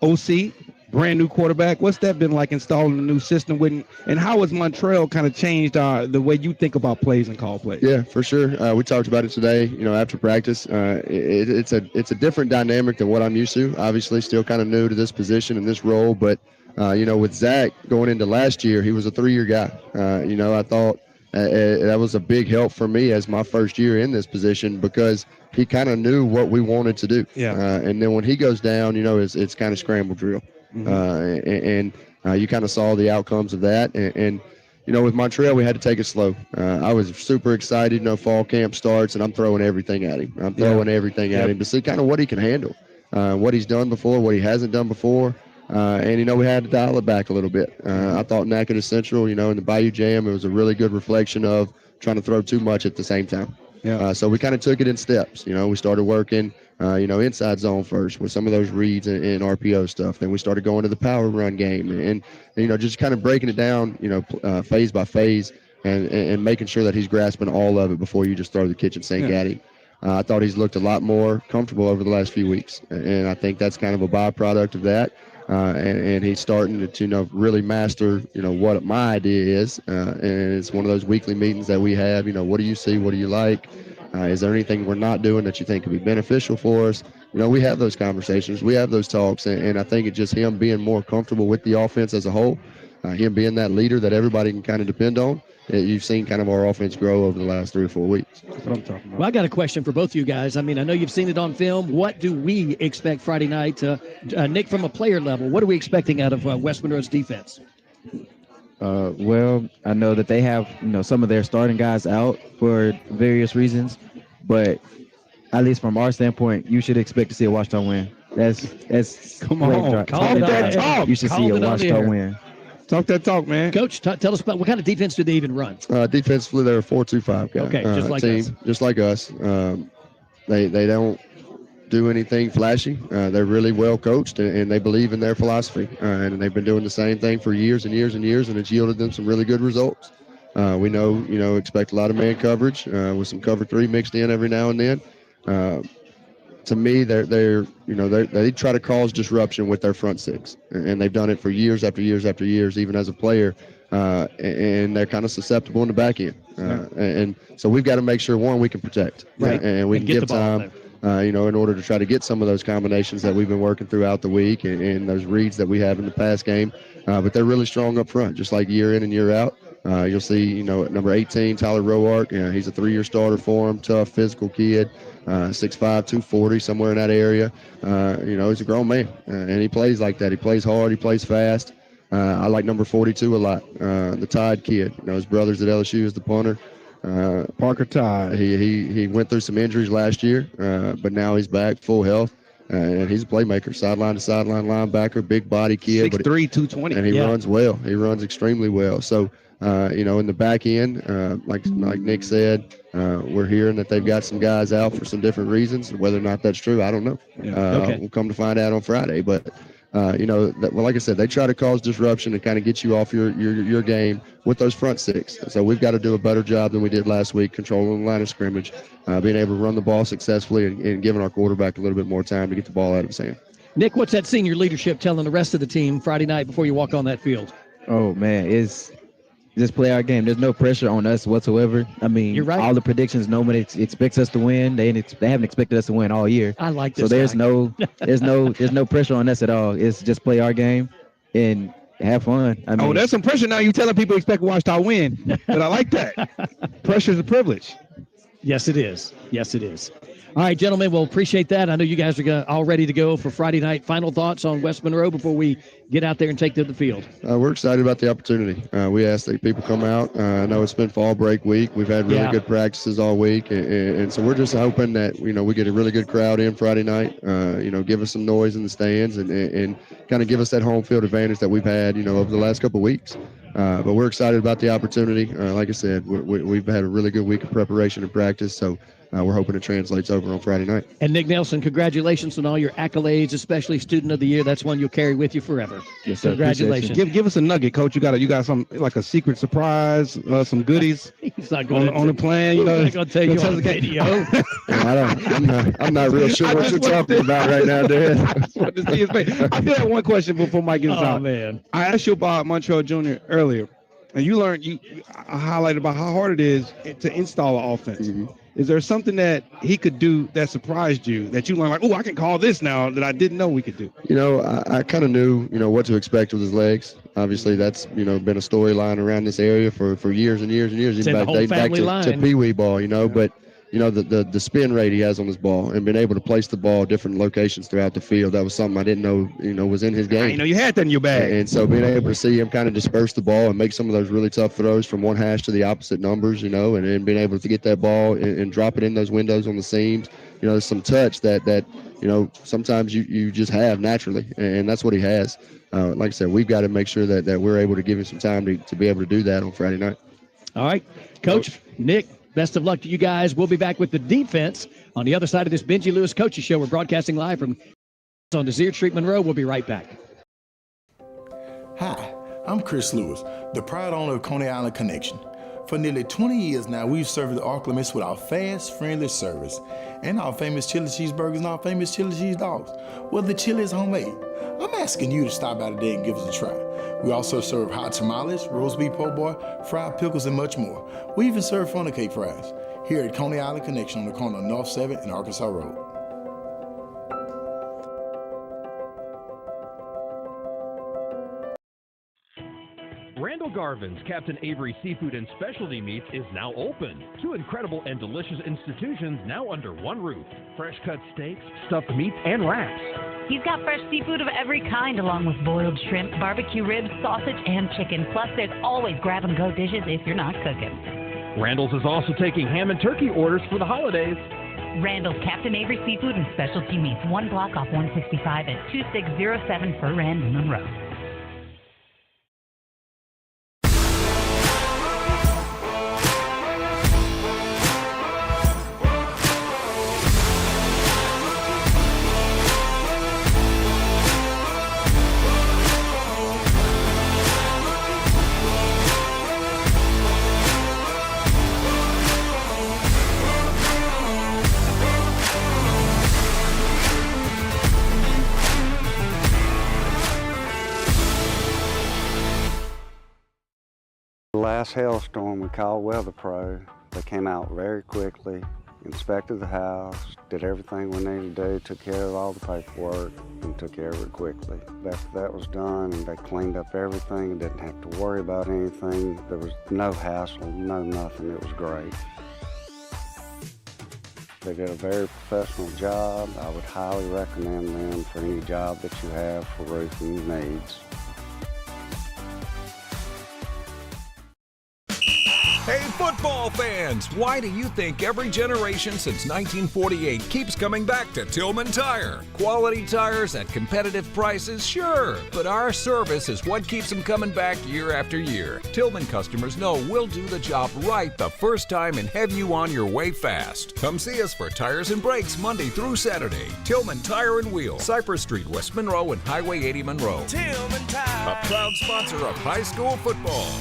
[SPEAKER 3] OC, brand new quarterback. What's that been like installing a new system with, and how has Montreal kind of changed the way you think about plays and call plays? Yeah,
[SPEAKER 9] for sure. We talked about it today. After practice, it's a different dynamic than what I'm used to. Obviously, still kind of new to this position and this role, but with Zach going into last year, he was a 3-year guy. I thought that was a big help for me as my first year in this position because he kind of knew what we wanted to do. And then when he goes down, it's kind of scramble drill. And you kind of saw the outcomes of that. And with Montreal, we had to take it slow. I was super excited. Fall camp starts, and I'm throwing everything at him. I'm throwing everything at him to see kind of what he can handle, what he's done before, what he hasn't done before. And, we had to dial it back a little bit. I thought Natchitoches Central, in the Bayou Jam, it was a really good reflection of trying to throw too much at the same time. So we kind of took it in steps. We started working, inside zone first with some of those reads and RPO stuff. Then we started going to the power run game and just kind of breaking it down, phase by phase and making sure that he's grasping all of it before you just throw the kitchen sink at him. I thought he's looked a lot more comfortable over the last few weeks. And I think that's kind of a byproduct of that. And he's starting to really master what my idea is, and it's one of those weekly meetings that we have. What do you see? What do you like? Is there anything we're not doing that you think could be beneficial for us? We have those conversations, we have those talks, and I think it's just him being more comfortable with the offense as a whole, him being that leader that everybody can kind of depend on. You've seen kind of our offense grow over the last 3 or 4 weeks.
[SPEAKER 3] That's what I'm talking about.
[SPEAKER 1] Well, I got a question for both of you guys. I mean, I know you've seen it on film. What do we expect Friday night? Nick, from a player level, what are we expecting out of West Monroe's defense?
[SPEAKER 10] Well, I know that they have, some of their starting guys out for various reasons, but at least from our standpoint, you should expect to see a Ouachita win. That's
[SPEAKER 3] Come on,
[SPEAKER 1] Talk
[SPEAKER 3] that talk.
[SPEAKER 10] You should see a
[SPEAKER 1] Called it on the
[SPEAKER 10] Ouachita
[SPEAKER 1] air.
[SPEAKER 10] win.
[SPEAKER 3] Talk that talk, man.
[SPEAKER 1] Coach, tell us about what kind of defense do they even run?
[SPEAKER 9] Defensively, they're a 4-2-5 guy.
[SPEAKER 1] Okay, just like
[SPEAKER 9] team,
[SPEAKER 1] us.
[SPEAKER 9] just like us. They don't do anything flashy. They're really well coached, and they believe in their philosophy. And they've been doing the same thing for years and years and years, and it's yielded them some really good results. We know, expect a lot of man coverage with some cover 3 mixed in every now and then. To me, they try to cause disruption with their front 6, and they've done it for years after years after years, even as a player. And they're kind of susceptible in the back end. And so we've got to make sure, one, we can protect,
[SPEAKER 1] right,
[SPEAKER 9] and we
[SPEAKER 1] and
[SPEAKER 9] can
[SPEAKER 1] get
[SPEAKER 9] give
[SPEAKER 1] the ball
[SPEAKER 9] time. In order to try to get some of those combinations that we've been working throughout the week and those reads that we have in the past game. But they're really strong up front, just like year in and year out. You'll see, number 18, Tyler Roark. He's a 3-year starter for him, tough, physical kid, 6'5", 240, somewhere in that area. He's a grown man, and he plays like that. He plays hard. He plays fast. I like number 42 a lot, the Tide kid. His brother's at LSU as the punter.
[SPEAKER 3] Parker Tide.
[SPEAKER 9] He went through some injuries last year, but now he's back, full health, and he's a playmaker, sideline to sideline linebacker, big body kid.
[SPEAKER 3] 6'3", 220.
[SPEAKER 9] And he runs well. He runs extremely well. So, in the back end, like Nick said, we're hearing that they've got some guys out for some different reasons. Whether or not that's true, I don't know. We'll come to find out on Friday. But like I said, they try to cause disruption and kind of get you off your game with those front 6. So we've got to do a better job than we did last week, controlling the line of scrimmage, being able to run the ball successfully, and giving our quarterback a little bit more time to get the ball out of his hand.
[SPEAKER 1] Nick, what's that senior leadership telling the rest of the team Friday night before you walk on that field?
[SPEAKER 10] Oh, man, it's just play our game. There's no pressure on us whatsoever. I mean,
[SPEAKER 1] you're right.
[SPEAKER 10] All the predictions, nobody expects us to win. They haven't expected us to win all year.
[SPEAKER 1] I like this.
[SPEAKER 10] So there's no pressure on us at all. It's just play our game and have fun. I mean,
[SPEAKER 3] there's some pressure now. You telling people expect Ouachita win, but I like that. Pressure's a privilege.
[SPEAKER 1] Yes, it is. Yes, it is. All right, gentlemen, we'll appreciate that. I know you guys are all ready to go for Friday night. Final thoughts on West Monroe before we get out there and take to the field?
[SPEAKER 9] We're excited about the opportunity. We ask that people come out. I know it's been fall break week. We've had really good practices all week, and so we're just hoping that we get a really good crowd in Friday night. Give us some noise in the stands and kind of give us that home field advantage that we've had over the last couple of weeks. But we're excited about the opportunity. Like I said, we've had a really good week of preparation and practice, so we're hoping it translates over on Friday night.
[SPEAKER 1] And Nick Nelson, congratulations on all your accolades, especially Student of the Year. That's one you'll carry with you forever.
[SPEAKER 10] Yes, sir.
[SPEAKER 1] Congratulations.
[SPEAKER 3] Give us a nugget, Coach. You got some like a secret surprise, some goodies.
[SPEAKER 1] He's not going
[SPEAKER 3] on the plan.
[SPEAKER 1] He's not going to tell you on the video.
[SPEAKER 9] I'm not real sure what you're talking about right now, Dan.
[SPEAKER 3] I did have one question before Mike gets out.
[SPEAKER 1] Oh, man.
[SPEAKER 3] I asked you about Montreal Jr. earlier, and you highlighted about how hard it is to install an offense. Mm-hmm. Is there something that he could do that surprised you, that you learned, like, I can call this now that I didn't know we could do?
[SPEAKER 9] I kind of knew, what to expect with his legs. Obviously, that's, been a storyline around this area for years and years and years.
[SPEAKER 1] It's in the whole family line.
[SPEAKER 9] To Pee Wee ball, but the spin rate he has on his ball and being able to place the ball at different locations throughout the field, that was something I didn't know, was in his game.
[SPEAKER 3] I didn't know you had that in your bag.
[SPEAKER 9] And so being able to see him kind of disperse the ball and make some of those really tough throws from one hash to the opposite numbers, and then being able to get that ball and drop it in those windows on the seams, there's some touch that sometimes you just have naturally, and that's what he has. Like I said, we've got to make sure that we're able to give him some time to be able to do that on Friday night.
[SPEAKER 1] All right, Coach, Nick, best of luck to you guys. We'll be back with the defense on the other side of this Benji Lewis Coaches Show. We're broadcasting live from on Desert Street, Monroe. We'll be right back.
[SPEAKER 11] Hi, I'm Chris Lewis, the proud owner of Coney Island Connection. For nearly 20 years now, we've served the Oklahomites with our fast, friendly service and our famous chili cheeseburgers and our famous chili cheese dogs. Well, the chili is homemade. I'm asking you to stop by today and give us a try. We also serve hot tamales, roast beef po' boy, fried pickles, and much more. We even serve funnel cake fries here at Coney Island Connection on the corner of North 7th and Arkansas Road.
[SPEAKER 12] Randall Garvin's Captain Avery Seafood and Specialty Meats is now open. 2 incredible and delicious institutions now under one roof. Fresh cut steaks, stuffed meats, and wraps.
[SPEAKER 13] He's got fresh seafood of every kind, along with boiled shrimp, barbecue ribs, sausage, and chicken. Plus, there's always grab-and-go dishes if you're not cooking.
[SPEAKER 12] Randall's is also taking ham and turkey orders for the holidays.
[SPEAKER 13] Randall's Captain Avery Seafood and Specialty Meats, 1 block off 165 at 2607 for Rand in Monroe.
[SPEAKER 14] Last hailstorm, we called Weather Pro. They came out very quickly, inspected the house, did everything we needed to do, took care of all the paperwork, and took care of it quickly. After that was done and they cleaned up everything and didn't have to worry about anything, there was no hassle, no nothing. It was great. They did a very professional job. I would highly recommend them for any job that you have for roofing needs.
[SPEAKER 15] Hey, football fans! Why do you think every generation since 1948 keeps coming back to Tillman Tire? Quality tires at competitive prices, sure, but our service is what keeps them coming back year after year. Tillman customers know we'll do the job right the first time and have you on your way fast. Come see us for tires and brakes Monday through Saturday. Tillman Tire and Wheel, Cypress Street, West Monroe, and Highway 80 Monroe.
[SPEAKER 7] Tillman Tire,
[SPEAKER 15] a proud sponsor of high school football.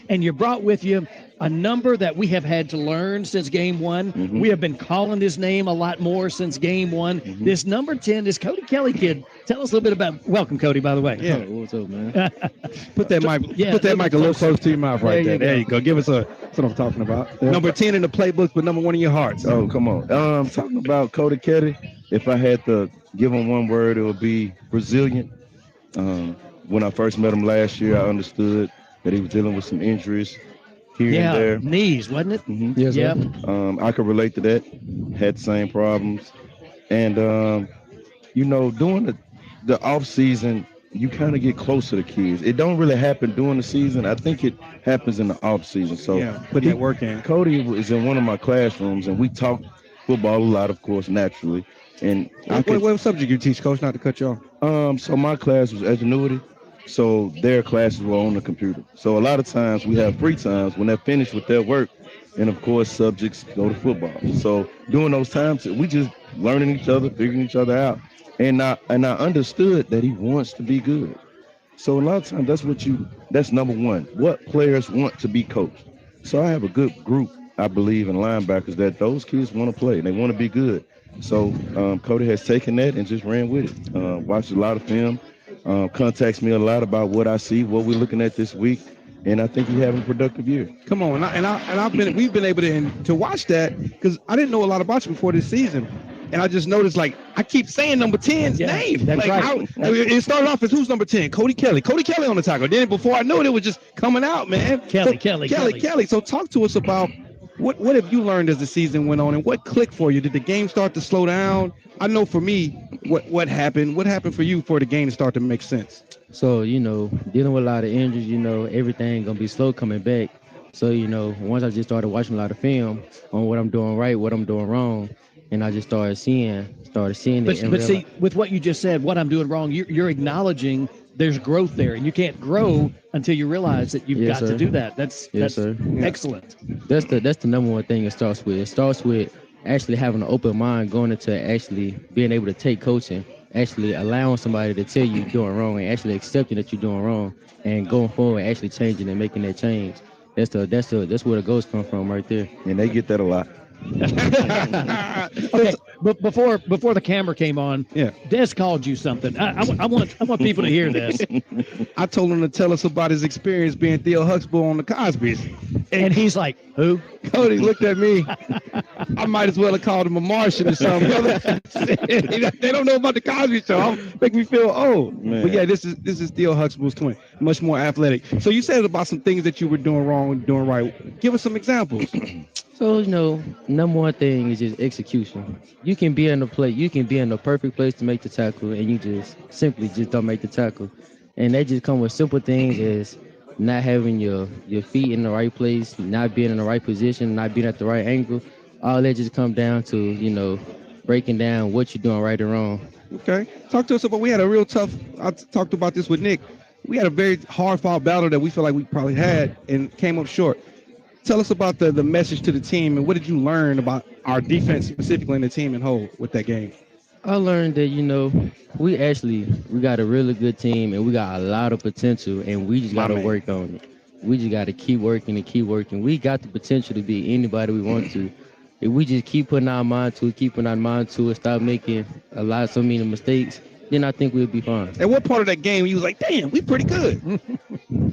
[SPEAKER 1] And you brought with you a number that we have had to learn since game one.
[SPEAKER 16] Mm-hmm.
[SPEAKER 1] We have been calling his name a lot more since game one.
[SPEAKER 16] Mm-hmm.
[SPEAKER 1] This number 10, this Cody Kelly kid. Tell us a little bit about. Welcome, Cody. By the way.
[SPEAKER 3] Yeah.
[SPEAKER 10] What's up, man?
[SPEAKER 3] Put that mic.
[SPEAKER 1] Yeah,
[SPEAKER 3] put that mic a little close to your mouth right there.
[SPEAKER 1] There
[SPEAKER 3] There
[SPEAKER 1] you
[SPEAKER 3] you go. Give us that's what I'm talking about. Number 10 in the playbook, but number 1 in your hearts.
[SPEAKER 16] Oh, come on. Talking about Cody Kelly, if I had to give him one word, it would be resilient. When I first met him last year, I understood that he was dealing with some injuries here and there.
[SPEAKER 1] Knees, wasn't it?
[SPEAKER 16] Mm-hmm.
[SPEAKER 3] Yes,
[SPEAKER 1] yep.
[SPEAKER 16] I could relate to that. Had the same problems. And, during the off season, you kind of get close to the kids. It don't really happen during the season. I think it happens in the off season. So
[SPEAKER 3] put that work in.
[SPEAKER 16] Cody is in one of my classrooms, and we talk football a lot, of course, naturally. And
[SPEAKER 3] what subject you teach, Coach? Not to cut you off.
[SPEAKER 16] So my class was Ingenuity. So their classes were on the computer. So a lot of times we have free times when they're finished with their work, and of course subjects go to football. So during those times, we just learning each other, figuring each other out, and I understood that he wants to be good. So a lot of times that's number one. What players want to be coached. So I have a good group, I believe, in linebackers that those kids want to play and they want to be good. So Cody has taken that and just ran with it. Watched a lot of film. Contacts me a lot about what I see, what we're looking at this week, and I think he's having a productive year.
[SPEAKER 3] Come on, we've been able to watch that because I didn't know a lot about you before this season, and I just noticed I keep saying number 10's name.
[SPEAKER 1] That's right.
[SPEAKER 3] It started off as who's number 10? Cody Kelly on the tackle. Then before I knew it was just coming out, man. Kelly. So talk to us about what have you learned as the season went on, and what clicked for you? Did the game start to slow down? I know for me, what happened. What happened for you for the game to start to make sense?
[SPEAKER 10] So, dealing with a lot of injuries, everything going to be slow coming back. So, once I just started watching a lot of film on what I'm doing right, what I'm doing wrong, and I just started seeing it.
[SPEAKER 1] But see, with what you just said, what I'm doing wrong, you're acknowledging there's growth there, and you can't grow until you realize that you've got to do that. That's excellent.
[SPEAKER 10] That's the number one thing it starts with. It starts with actually having an open mind, going into actually being able to take coaching, actually allowing somebody to tell you you're doing wrong, and actually accepting that you're doing wrong, and going forward, actually changing and making that change. That's where the goals come from right there.
[SPEAKER 16] And they get that a lot.
[SPEAKER 1] Okay, but before the camera came on, Des called you something. I want people to hear this.
[SPEAKER 3] I told him to tell us about his experience being Theo Huxtable on the Cosby's.
[SPEAKER 1] And he's like, who?
[SPEAKER 3] Cody looked at me. I might as well have called him a Martian or something. They don't know about the Cosby Show. Make me feel old.
[SPEAKER 16] Man.
[SPEAKER 3] But yeah, this is still Huxtable's twin. Much more athletic. So you said about some things that you were doing wrong and doing right. Give us some examples.
[SPEAKER 17] So, number one thing is just execution. You can be in the perfect place to make the tackle, and you just simply just don't make the tackle. And that just come with simple things as not having your feet in the right place, not being in the right position, not being at the right angle. All that just come down to, breaking down what you're doing right or wrong.
[SPEAKER 3] Okay. Talk to us about, we had a real tough, I talked about this with Nick. We had a very hard fought battle that we feel like we probably had and came up short. Tell us about the message to the team and what did you learn about our defense specifically in the team and whole with that game?
[SPEAKER 17] I learned that, we got a really good team and we got a lot of potential and we just got to work on it. We just got to keep working and keep working. We got the potential to be anybody we want to. If we just keep putting our mind to it, stop making so many mistakes, then I think we'll be fine.
[SPEAKER 3] At what part of that game you was like, damn, we pretty good?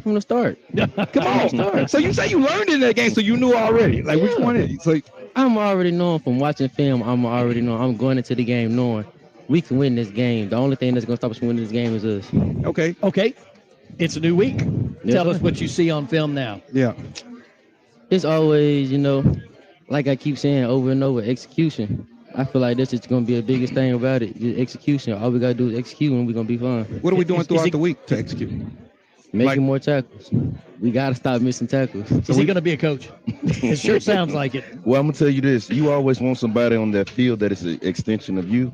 [SPEAKER 17] From the start.
[SPEAKER 3] Come on. So you say you learned in that game, so you knew already. Like, which one is it? So
[SPEAKER 17] I'm already knowing from watching film, I'm going into the game knowing we can win this game. The only thing that's going to stop us from winning this game is us.
[SPEAKER 3] Okay.
[SPEAKER 1] It's a new week. Tell us what you see on film now.
[SPEAKER 3] Yeah.
[SPEAKER 17] It's always, like I keep saying over and over, execution. I feel like this is going to be the biggest thing about it. Just execution. All we got to do is execute and we're going to be fine.
[SPEAKER 3] What are we doing throughout the week to execute?
[SPEAKER 17] Making more tackles. We got to stop missing tackles.
[SPEAKER 1] Is he going to be a coach? It sure sounds like it.
[SPEAKER 16] Well, I'm going to tell you this. You always want somebody on that field that is an extension of you.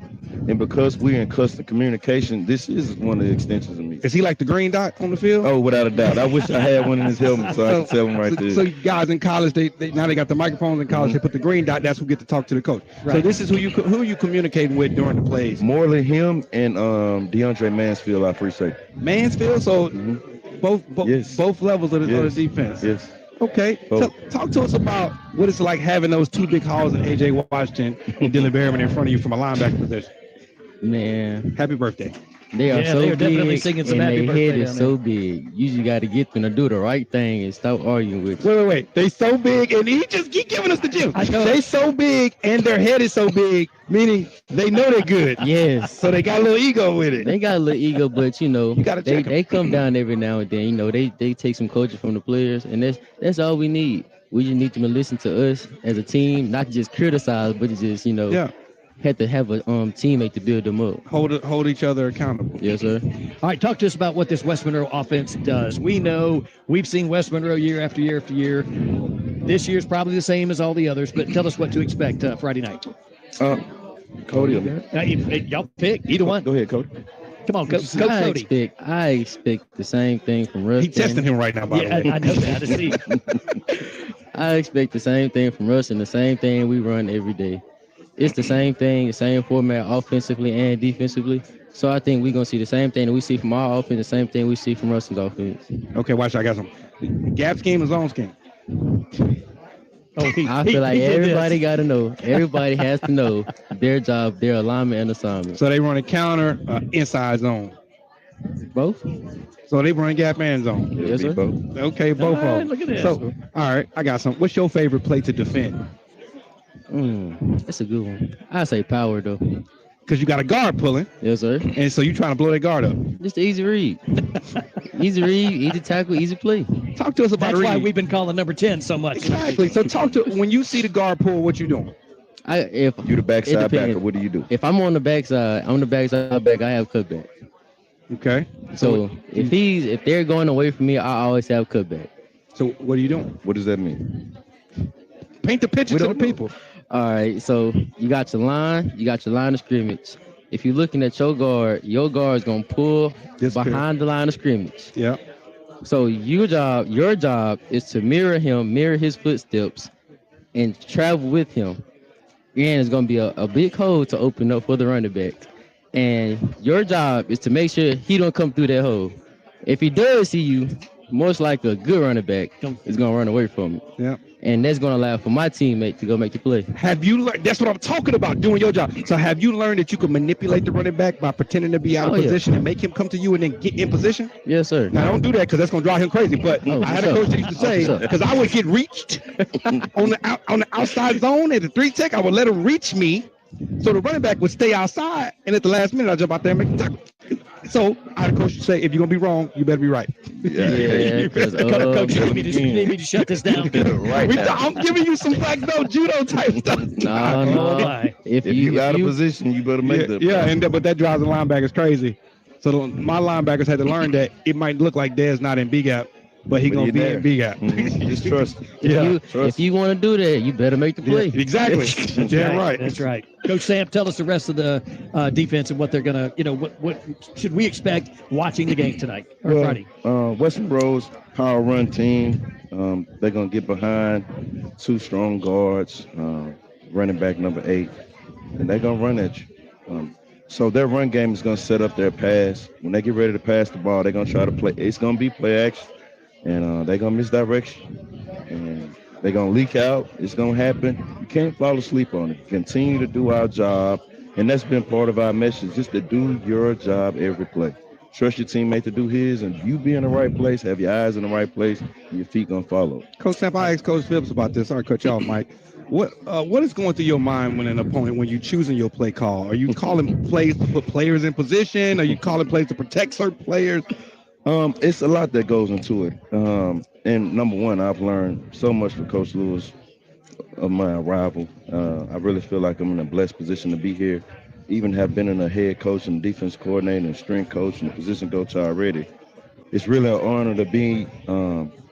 [SPEAKER 16] And because we're in custom communication, this is one of the extensions of me.
[SPEAKER 3] Is he like the green dot on the field?
[SPEAKER 16] Oh, without a doubt. I wish I had one in his helmet so I could tell him right there.
[SPEAKER 3] So guys in college, they now they got the microphones in college. They put the green dot. That's who get to talk to the coach. Right. So this is who you communicating with during the plays.
[SPEAKER 16] More than him and DeAndre Mansfield, I appreciate.
[SPEAKER 3] Mansfield. So both levels of the defense.
[SPEAKER 16] Yes.
[SPEAKER 3] Okay. So talk to us about what it's like having those two big hauls in A.J. Washington and Dylan Berryman in front of you from a linebacker position.
[SPEAKER 17] Man,
[SPEAKER 3] happy birthday.
[SPEAKER 17] They are so
[SPEAKER 1] they are definitely
[SPEAKER 17] big,
[SPEAKER 1] singing some
[SPEAKER 17] and
[SPEAKER 1] happy
[SPEAKER 17] their
[SPEAKER 1] birthday
[SPEAKER 17] head is
[SPEAKER 1] down
[SPEAKER 17] so big. You just got to get them to do the right thing and stop arguing with you.
[SPEAKER 3] Wait. They so big, and he just keep giving us the juice.
[SPEAKER 1] I know.
[SPEAKER 3] They so big, and their head is so big, meaning they know they're good.
[SPEAKER 17] Yes.
[SPEAKER 3] So they got a little ego with it.
[SPEAKER 17] They got a little ego, but
[SPEAKER 3] gotta check
[SPEAKER 17] they come down every now and then. They take some coaching from the players, and that's all we need. We just need them to listen to us as a team, not just criticize, but just have to have a teammate to build them up.
[SPEAKER 3] Hold each other accountable.
[SPEAKER 17] Yes, sir.
[SPEAKER 1] All right, talk to us about what this West Monroe offense does. We know we've seen West Monroe year after year after year. This year's probably the same as all the others, but tell us what to expect Friday night.
[SPEAKER 16] Cody.
[SPEAKER 1] Y'all pick either one.
[SPEAKER 16] Go ahead, Cody.
[SPEAKER 1] Come on, Coach Cody.
[SPEAKER 17] I expect the same thing from Russ.
[SPEAKER 3] He's testing him right now, by the way.
[SPEAKER 1] I know that. I see.
[SPEAKER 17] I expect the same thing from Russ and the same thing we run every day. It's the same thing, the same format offensively and defensively. So I think we're going to see the same thing that we see from our offense, the same thing we see from Russ's offense.
[SPEAKER 3] Okay, watch. I got some. Gap scheme or zone scheme?
[SPEAKER 17] I feel like everybody got to know. Everybody has to know their job, their alignment and assignment.
[SPEAKER 3] So they run a counter, inside zone.
[SPEAKER 17] Both.
[SPEAKER 3] So they run gap and zone.
[SPEAKER 17] Yes, sir.
[SPEAKER 3] Both. Okay, both of them.
[SPEAKER 1] Look at this.
[SPEAKER 3] So, all right, I got some. What's your favorite play to defend?
[SPEAKER 17] That's a good one. I say power though.
[SPEAKER 3] Because you got a guard pulling.
[SPEAKER 17] Yes, sir.
[SPEAKER 3] And so you trying to blow that guard up.
[SPEAKER 17] Just easy read. Easy read, easy tackle, easy play.
[SPEAKER 3] Talk to us about
[SPEAKER 1] That's why we've been calling number 10 so much.
[SPEAKER 3] Exactly. So talk to when you see the guard pull, what you doing?
[SPEAKER 17] If
[SPEAKER 16] you the backside backer, what do you do?
[SPEAKER 17] If I'm on the backside, back. I have cutback.
[SPEAKER 3] Okay.
[SPEAKER 17] So if they're going away from me, I always have cutback.
[SPEAKER 3] So what are you doing?
[SPEAKER 16] What does that mean?
[SPEAKER 3] Paint the picture to the people.
[SPEAKER 17] All right, so you got your line of scrimmage. If you're looking at your guard is gonna pull behind the line of scrimmage.
[SPEAKER 3] Yeah.
[SPEAKER 17] So your job is to mirror his footsteps, and travel with him. And it's gonna be a big hole to open up for the running back. And your job is to make sure he don't come through that hole. If he does see you, most likely a good running back is gonna run away from it.
[SPEAKER 3] Yeah.
[SPEAKER 17] And that's gonna allow for my teammate to go make the play.
[SPEAKER 3] Have you learned? That's what I'm talking about, doing your job. So have you learned that you can manipulate the running back by pretending to be out of position and make him come to you and then get in position?
[SPEAKER 17] Yes, sir.
[SPEAKER 3] Now, don't do that because that's going to drive him crazy. But I had a coach that used to say, because I would get reached on the outside zone at the 3 tech, I would let him reach me so the running back would stay outside. And at the last minute, I'd jump out there and make the tackle. So I had a coach say, if you're going to be wrong, you better be right.
[SPEAKER 1] Coach, you need me to shut this down.
[SPEAKER 3] I'm giving you some black belt judo type stuff.
[SPEAKER 17] No.
[SPEAKER 16] If you out of position, you better make that.
[SPEAKER 3] Yeah, but that drives the linebackers crazy. So my linebackers had to learn that it might look like Dez not in B gap, but he gonna be in B gap.
[SPEAKER 16] Just trust.
[SPEAKER 17] If you want to do that, you better make the play.
[SPEAKER 3] Yeah, exactly.
[SPEAKER 1] That's right. That's right. Coach Sam, tell us the rest of the defense and what they're gonna, what should we expect watching the game tonight or Friday?
[SPEAKER 16] Western Rose power run team. They're gonna get behind 2 strong guards, running back number 8, and they're gonna run at you. So their run game is going to set up their pass. When they get ready to pass the ball, they're going to try to play. It's going to be play action, and they're going to misdirection, and they're going to leak out. It's going to happen. You can't fall asleep on it. Continue to do our job, and that's been part of our message, just to do your job every play. Trust your teammate to do his, and you be in the right place, have your eyes in the right place, and your feet going to follow.
[SPEAKER 3] Coach Samp, I asked Coach Phillips about this. Sorry to cut you off, Mike. What is going through your mind when you're choosing your play call? Are you calling plays to put players in position? Are you calling plays to protect certain players?
[SPEAKER 16] It's a lot that goes into it. And number one, I've learned so much from Coach Lewis of my arrival. I really feel like I'm in a blessed position to be here. Even have been in a head coach and defense coordinator and strength coach and a position coach already. It's really an honor to be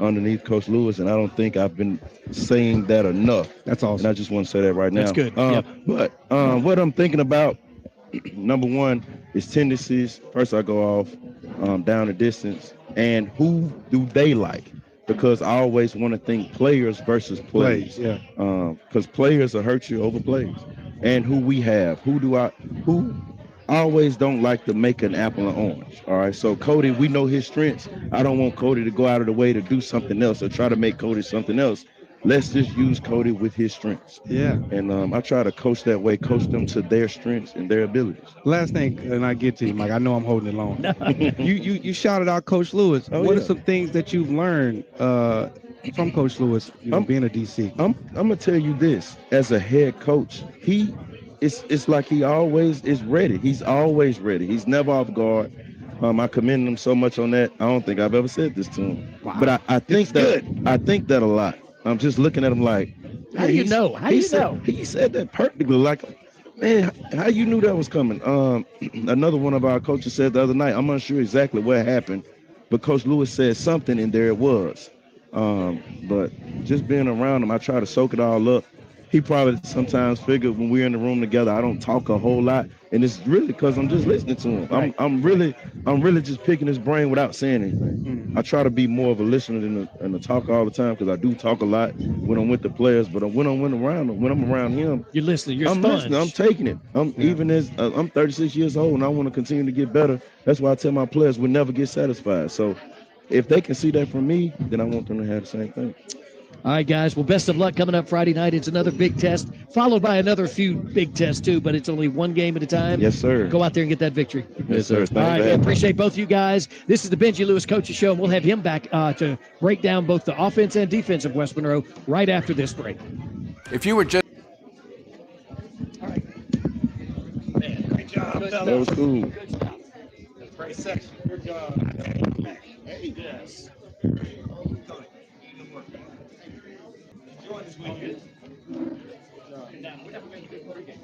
[SPEAKER 16] underneath Coach Lewis, and I don't think I've been saying that enough.
[SPEAKER 3] That's awesome.
[SPEAKER 16] And I just want to say that right now.
[SPEAKER 1] That's good.
[SPEAKER 16] But what I'm thinking about, number one, is tendencies. First, I go off down the distance, and who do they like? Because I always want to think players versus plays. Because players will hurt you over plays. And who we have. I always don't like to make an apple and orange. All right. So Cody, we know his strengths. I don't want Cody to go out of the way to do something else or try to make Cody something else. Let's just use Cody with his strengths.
[SPEAKER 3] Yeah.
[SPEAKER 16] And I try to coach that way, coach them to their strengths and their abilities.
[SPEAKER 3] Last thing, and I get to you, Mike. I know I'm holding it long. You shouted out Coach Lewis. What are some things that you've learned from Coach Lewis, being a DC?
[SPEAKER 16] I'm gonna tell you this. As a head coach, it's like he always is ready. He's always ready. He's never off guard. I commend him so much on that. I don't think I've ever said this to him. Wow. But I think that a lot. I'm just looking at him like,
[SPEAKER 1] how do you know?
[SPEAKER 16] He said that perfectly. Like, man, how you knew that was coming? Another one of our coaches said the other night, I'm unsure exactly what happened, but Coach Lewis said something, and there it was. But just being around him, I try to soak it all up. He probably sometimes figured when we're in the room together, I don't talk a whole lot, and it's really because I'm just listening to him. Right. I'm really just picking his brain without saying anything. I try to be more of a listener than a talker all the time, because I do talk a lot when I'm with the players. But when I'm around him,
[SPEAKER 1] you're listening.
[SPEAKER 16] I'm listening. I'm taking it. Even as I'm 36 years old and I want to continue to get better. That's why I tell my players we never get satisfied. So if they can see that from me, then I want them to have the same thing.
[SPEAKER 1] All right, guys. Well, best of luck coming up Friday night. It's another big test, followed by another few big tests, too, but it's only one game at a time.
[SPEAKER 16] Yes, sir.
[SPEAKER 1] Go out there and get that victory.
[SPEAKER 16] Yes, sir.
[SPEAKER 1] All right, I appreciate both you guys. This is the Benji Lewis Coaches Show, and we'll have him back to break down both the offense and defense of West Monroe right after this break.
[SPEAKER 5] If you were just...
[SPEAKER 1] All right. Man, great job.
[SPEAKER 16] That was cool.
[SPEAKER 1] Good job. Great section. Good job. Hey, yes. This weekend. Now, we have a really good quarter game.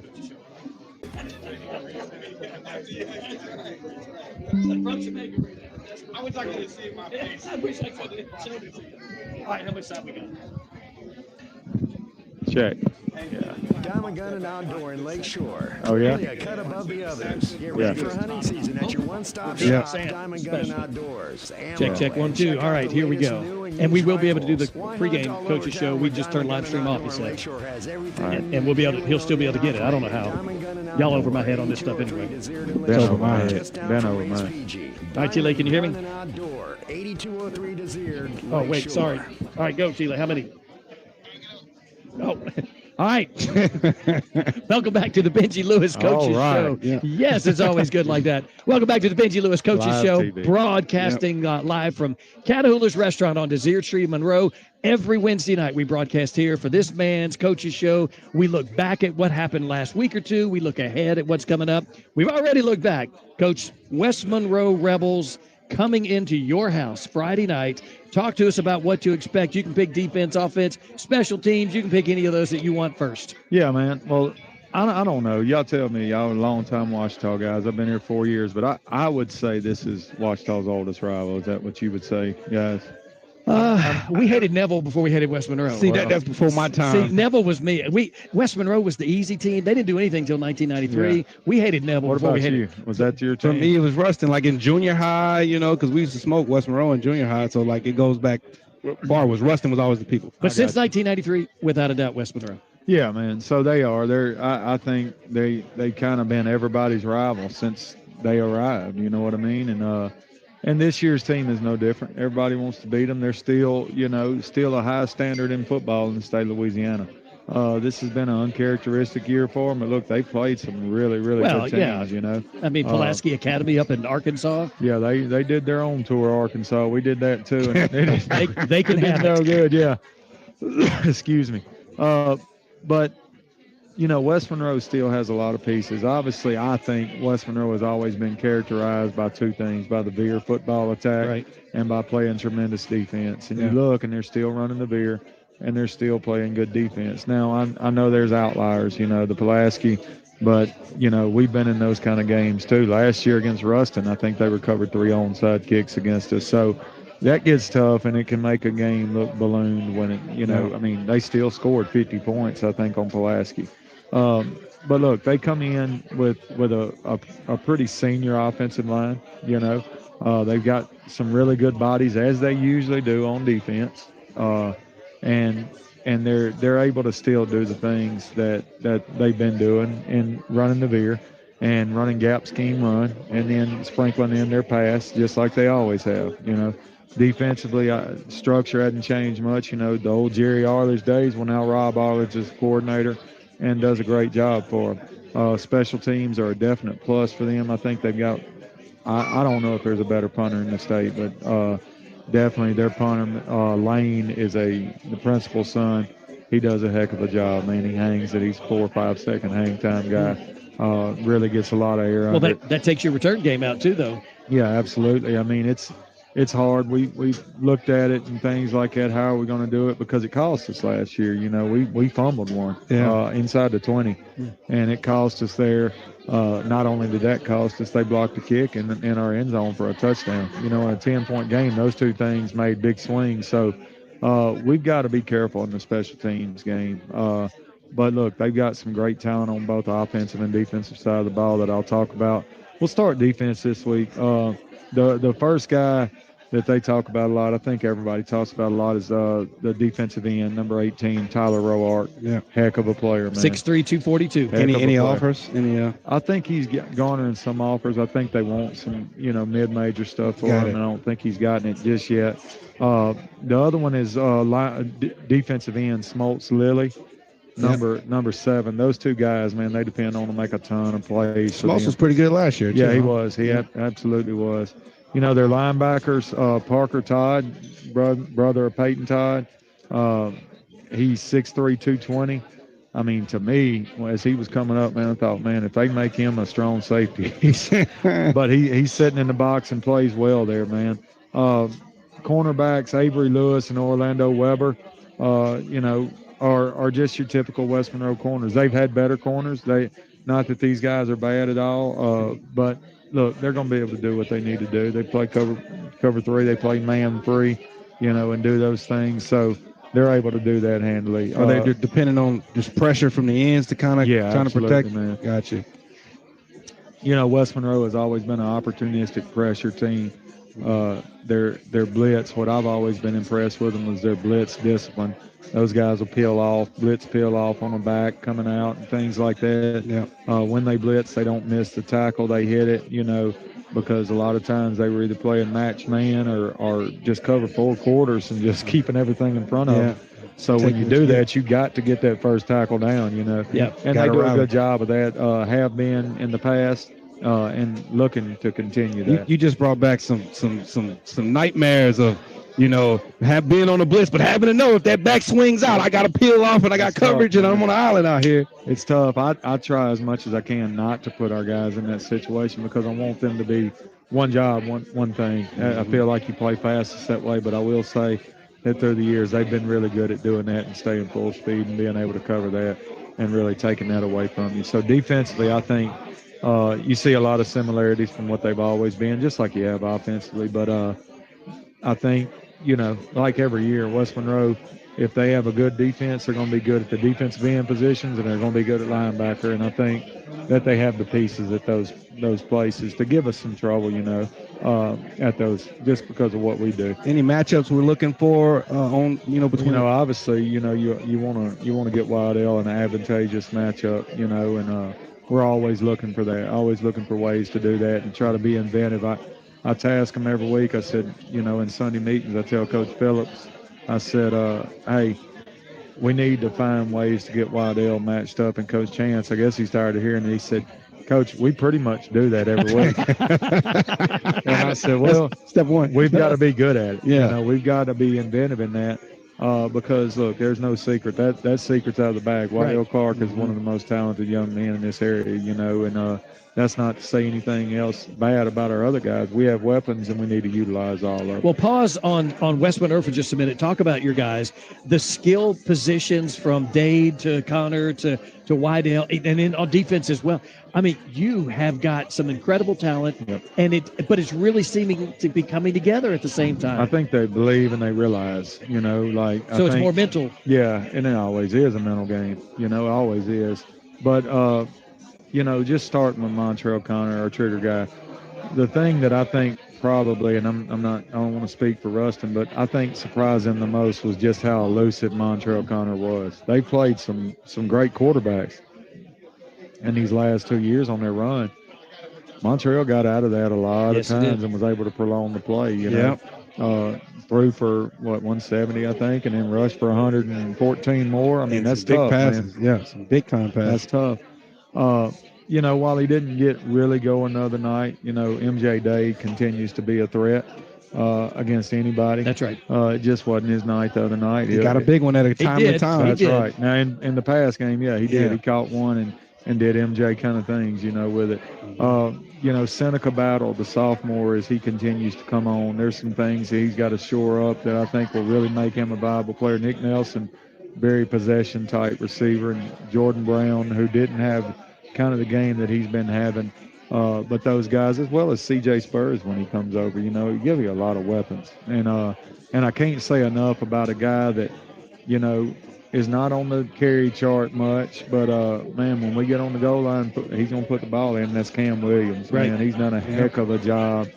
[SPEAKER 1] I wish I could have seen my face. I wish I could have shown it to you. All right, how much time we got?
[SPEAKER 2] Check.
[SPEAKER 18] Diamond Gun and Outdoor in Lake Shore.
[SPEAKER 2] Oh, yeah?
[SPEAKER 18] Only a cut above the others. Get ready for hunting season at your one-stop
[SPEAKER 1] Yeah.
[SPEAKER 18] shop, Diamond Gun and Outdoors.
[SPEAKER 1] Check 1 2. All right, here we go. And we will be able to do the pregame coaches show. We just turned live stream off, he said. And we'll be able to, he'll still be able to get it. I don't know how. Y'all over my head on this stuff anyway.
[SPEAKER 2] Ben over my head. Ben over mine.
[SPEAKER 1] All right, Chile, can you hear me?
[SPEAKER 18] 8203 Desert.
[SPEAKER 1] Oh, wait, sorry. All right, go, Chile. How many? Oh, all right. Welcome back to the Benji Lewis Coaches Show.
[SPEAKER 3] Yeah.
[SPEAKER 1] Yes, it's always good like that. Welcome back to the Benji Lewis Coaches
[SPEAKER 2] Live
[SPEAKER 1] Show,
[SPEAKER 2] TV.
[SPEAKER 1] broadcasting live from Catahoula's Restaurant on Desert Street, Monroe. Every Wednesday night, we broadcast here for this man's Coaches Show. We look back at what happened last week or two. We look ahead at what's coming up. We've already looked back. Coach, West Monroe Rebels coming into your house Friday night. Talk to us about what to expect. You can pick defense, offense, special teams. You can pick any of those that you want first.
[SPEAKER 2] Yeah, man. Well, I don't know. Y'all tell me. Y'all are a long-time Ouachita guys. I've been here 4 years, but I would say this is Ouachita's oldest rival. Is that what you would say, guys?
[SPEAKER 1] We hated Neville before we hated West Monroe.
[SPEAKER 3] See, that's before my time.
[SPEAKER 1] See, Neville was me. West Monroe was the easy team. They didn't do anything until 1993.
[SPEAKER 2] Yeah.
[SPEAKER 1] We hated Neville
[SPEAKER 2] What
[SPEAKER 1] before
[SPEAKER 2] about
[SPEAKER 1] we hated.
[SPEAKER 2] you? Was that your
[SPEAKER 3] For
[SPEAKER 2] team?
[SPEAKER 3] me, it was Ruston, like in junior high, because we used to smoke West Monroe in junior high. So, like, it goes back. Bar was Ruston was always the people.
[SPEAKER 1] But since 1993, without a doubt, West Monroe.
[SPEAKER 2] Yeah, man. So they are. I think they kind of been everybody's rival since they arrived. You know what I mean? And this year's team is no different. Everybody wants to beat them. They're still a high standard in football in the state of Louisiana. This has been an uncharacteristic year for them. But look, they played some really, really good teams.
[SPEAKER 1] Yeah. I mean, Pulaski Academy up in Arkansas.
[SPEAKER 2] Yeah, they did their own tour of Arkansas. We did that too. And
[SPEAKER 1] they can have
[SPEAKER 2] no
[SPEAKER 1] it.
[SPEAKER 2] good. Yeah. Excuse me. But West Monroe still has a lot of pieces. Obviously, I think West Monroe has always been characterized by two things: by the veer football attack and by playing tremendous defense. And you look, and they're still running the veer, and they're still playing good defense. Now, I know there's outliers, the Pulaski, but, we've been in those kind of games too. Last year against Ruston, I think they recovered 3 onside kicks against us. So that gets tough, and it can make a game look ballooned when it, I mean, they still scored 50 points, I think, on Pulaski. But look, they come in with a pretty senior offensive line. They've got some really good bodies, as they usually do on defense, and they're able to still do the things that they've been doing in running the veer and running gap scheme run, and then sprinkling in their pass just like they always have. Defensively, structure hadn't changed much. The old Jerry Arledge days. Well, now Rob Arledge is coordinator and does a great job for them. Special teams are a definite plus for them. I think they've got, I don't know if there's a better punter in the state, but definitely their punter, Lane, is the principal's son. He does a heck of a job, man. He hangs it. He's 4 or 5 second hang time guy. Really gets a lot of air
[SPEAKER 1] Well,
[SPEAKER 2] under it.
[SPEAKER 1] that takes your return game out too, though.
[SPEAKER 2] Yeah, absolutely. I mean, it's hard. We've looked at it and things like that. How are we going to do it? Because it cost us last year. We fumbled one inside the 20, and it cost us there. Not only did that cost us, they blocked a kick in our end zone for a touchdown. In a 10-point game, those two things made big swings. So we've got to be careful in the special teams game. But look, they've got some great talent on both the offensive and defensive side of the ball that I'll talk about. We'll start defense this week. The first guy that they talk about a lot, I think everybody talks about a lot, is the defensive end, number 18, Tyler Roark.
[SPEAKER 3] Yeah.
[SPEAKER 2] Heck of a player, man.
[SPEAKER 1] 6'3", 242.
[SPEAKER 3] Any offers?
[SPEAKER 2] I think he's garnering some offers. I think they want some, mid-major stuff for him, and I don't think he's gotten it just yet. The other one is defensive end, Smoltz Lilly, number 7. Those two guys, man, they depend on to make a ton of plays.
[SPEAKER 3] Smoltz was pretty good last year, too.
[SPEAKER 2] Yeah, he was. He absolutely was. Their linebackers, Parker Todd, brother of Peyton Todd, he's 6'3", 220. I mean, to me, as he was coming up, man, I thought, man, if they make him a strong safety, but he's sitting in the box and plays well there, man. Cornerbacks, Avery Lewis and Orlando Weber, are just your typical West Monroe corners. They've had better corners. Not that these guys are bad at all, but look, they're going to be able to do what they need to do. They play cover 3. They play man 3, and do those things. So they're able to do that handily.
[SPEAKER 3] Are they depending on just pressure from the ends to kind of trying to protect?
[SPEAKER 2] Man.
[SPEAKER 3] Gotcha.
[SPEAKER 2] You know, West Monroe has always been an opportunistic pressure team. Their blitz, what I've always been impressed with them was their blitz discipline. Those guys will peel off on the back coming out and things like that.
[SPEAKER 3] Yeah.
[SPEAKER 2] When they blitz, they don't miss the tackle. They hit it, you know, because a lot of times they were either playing match man or just cover 4 quarters and just keeping everything in front of them. So when you do that, you got to get that first tackle down, you know.
[SPEAKER 3] Yeah.
[SPEAKER 2] And they do a good job of that, have been in the past. And looking to continue that.
[SPEAKER 3] You just brought back some nightmares of, you know, have been on the blitz, but having to know if that back swings out, I got to peel off and I got coverage and I'm on the island out here.
[SPEAKER 2] It's tough. I try as much as I can not to put our guys in that situation because I want them to be one job, one thing. I feel like you play fastest that way, but I will say that through the years they've been really good at doing that and staying full speed and being able to cover that and really taking that away from you. So defensively, I think you see a lot of similarities from what they've always been, just like you have offensively. But I think, you know, like every year, West Monroe, if they have a good defense, they're going to be good at the defensive end positions, and they're going to be good at linebacker. And I think that they have the pieces at those places to give us some trouble, you know, at those, just because of what we do.
[SPEAKER 3] Any matchups we're looking for on, you know, between?
[SPEAKER 2] You know, obviously, you know, you want to get Waddell in an advantageous matchup, you know, and we're always looking for that, always looking for ways to do that and try to be inventive. I task them every week. I said, you know, in Sunday meetings, I tell Coach Phillips, I said, hey, we need to find ways to get Waddell matched up. And Coach Chance, I guess he's tired of hearing it. He said, Coach, we pretty much do that every week. And I said, well,
[SPEAKER 3] that's step one.
[SPEAKER 2] We've got to be good at it.
[SPEAKER 3] Yeah.
[SPEAKER 2] You know, we've got to be inventive in that. Because look, there's no secret. That secret's out of the bag. Waddell Clark is one of the most talented young men in this area, you know, and that's not to say anything else bad about our other guys. We have weapons, and we need to utilize all of them.
[SPEAKER 1] Well, pause on West Monroe for just a minute. Talk about your guys, the skill positions from Dade to Connor to Wydell, and then on defense as well. I mean, you have got some incredible talent, but it's really seeming to be coming together at the same time.
[SPEAKER 2] I think they believe and they realize, you know, like.
[SPEAKER 1] So it's more mental.
[SPEAKER 2] Yeah, and it always is a mental game. You know, it always is. But you know, just starting with Montrell Connor, our trigger guy, the thing that I think probably, and I don't want to speak for Rustin, but I think surprised him the most was just how elusive Montrell Connor was. They played some great quarterbacks in these last 2 years on their run. Montrell got out of that a lot of times and was able to prolong the play, you know. Threw for, 170, I think, and then rushed for 114 more. I mean, that's
[SPEAKER 3] big
[SPEAKER 2] tough,
[SPEAKER 3] passes.
[SPEAKER 2] man.
[SPEAKER 3] Yeah, some big time passes.
[SPEAKER 2] That's tough. You know, while he didn't get really going the other night, you know, MJ Day continues to be a threat against anybody.
[SPEAKER 1] That's right.
[SPEAKER 2] It just wasn't his night the other night.
[SPEAKER 3] He got a big one at a time to time.
[SPEAKER 2] That's right. Now, in the past game, he did.
[SPEAKER 3] Yeah.
[SPEAKER 2] He caught one and did MJ kind of things, you know, with it. You know, Seneca Battle, the sophomore, as he continues to come on, there's some things that he's got to shore up that I think will really make him a viable player. Nick Nelson, very possession-type receiver, and Jordan Brown, who didn't have kind of the game that he's been having. But those guys, as well as C.J. Spurs when he comes over, you know, he give you a lot of weapons. And I can't say enough about a guy that, you know, is not on the carry chart much, but, man, when we get on the goal line, he's going to put the ball in. That's Cam Williams.
[SPEAKER 1] Right.
[SPEAKER 2] Man, he's done a heck of a job.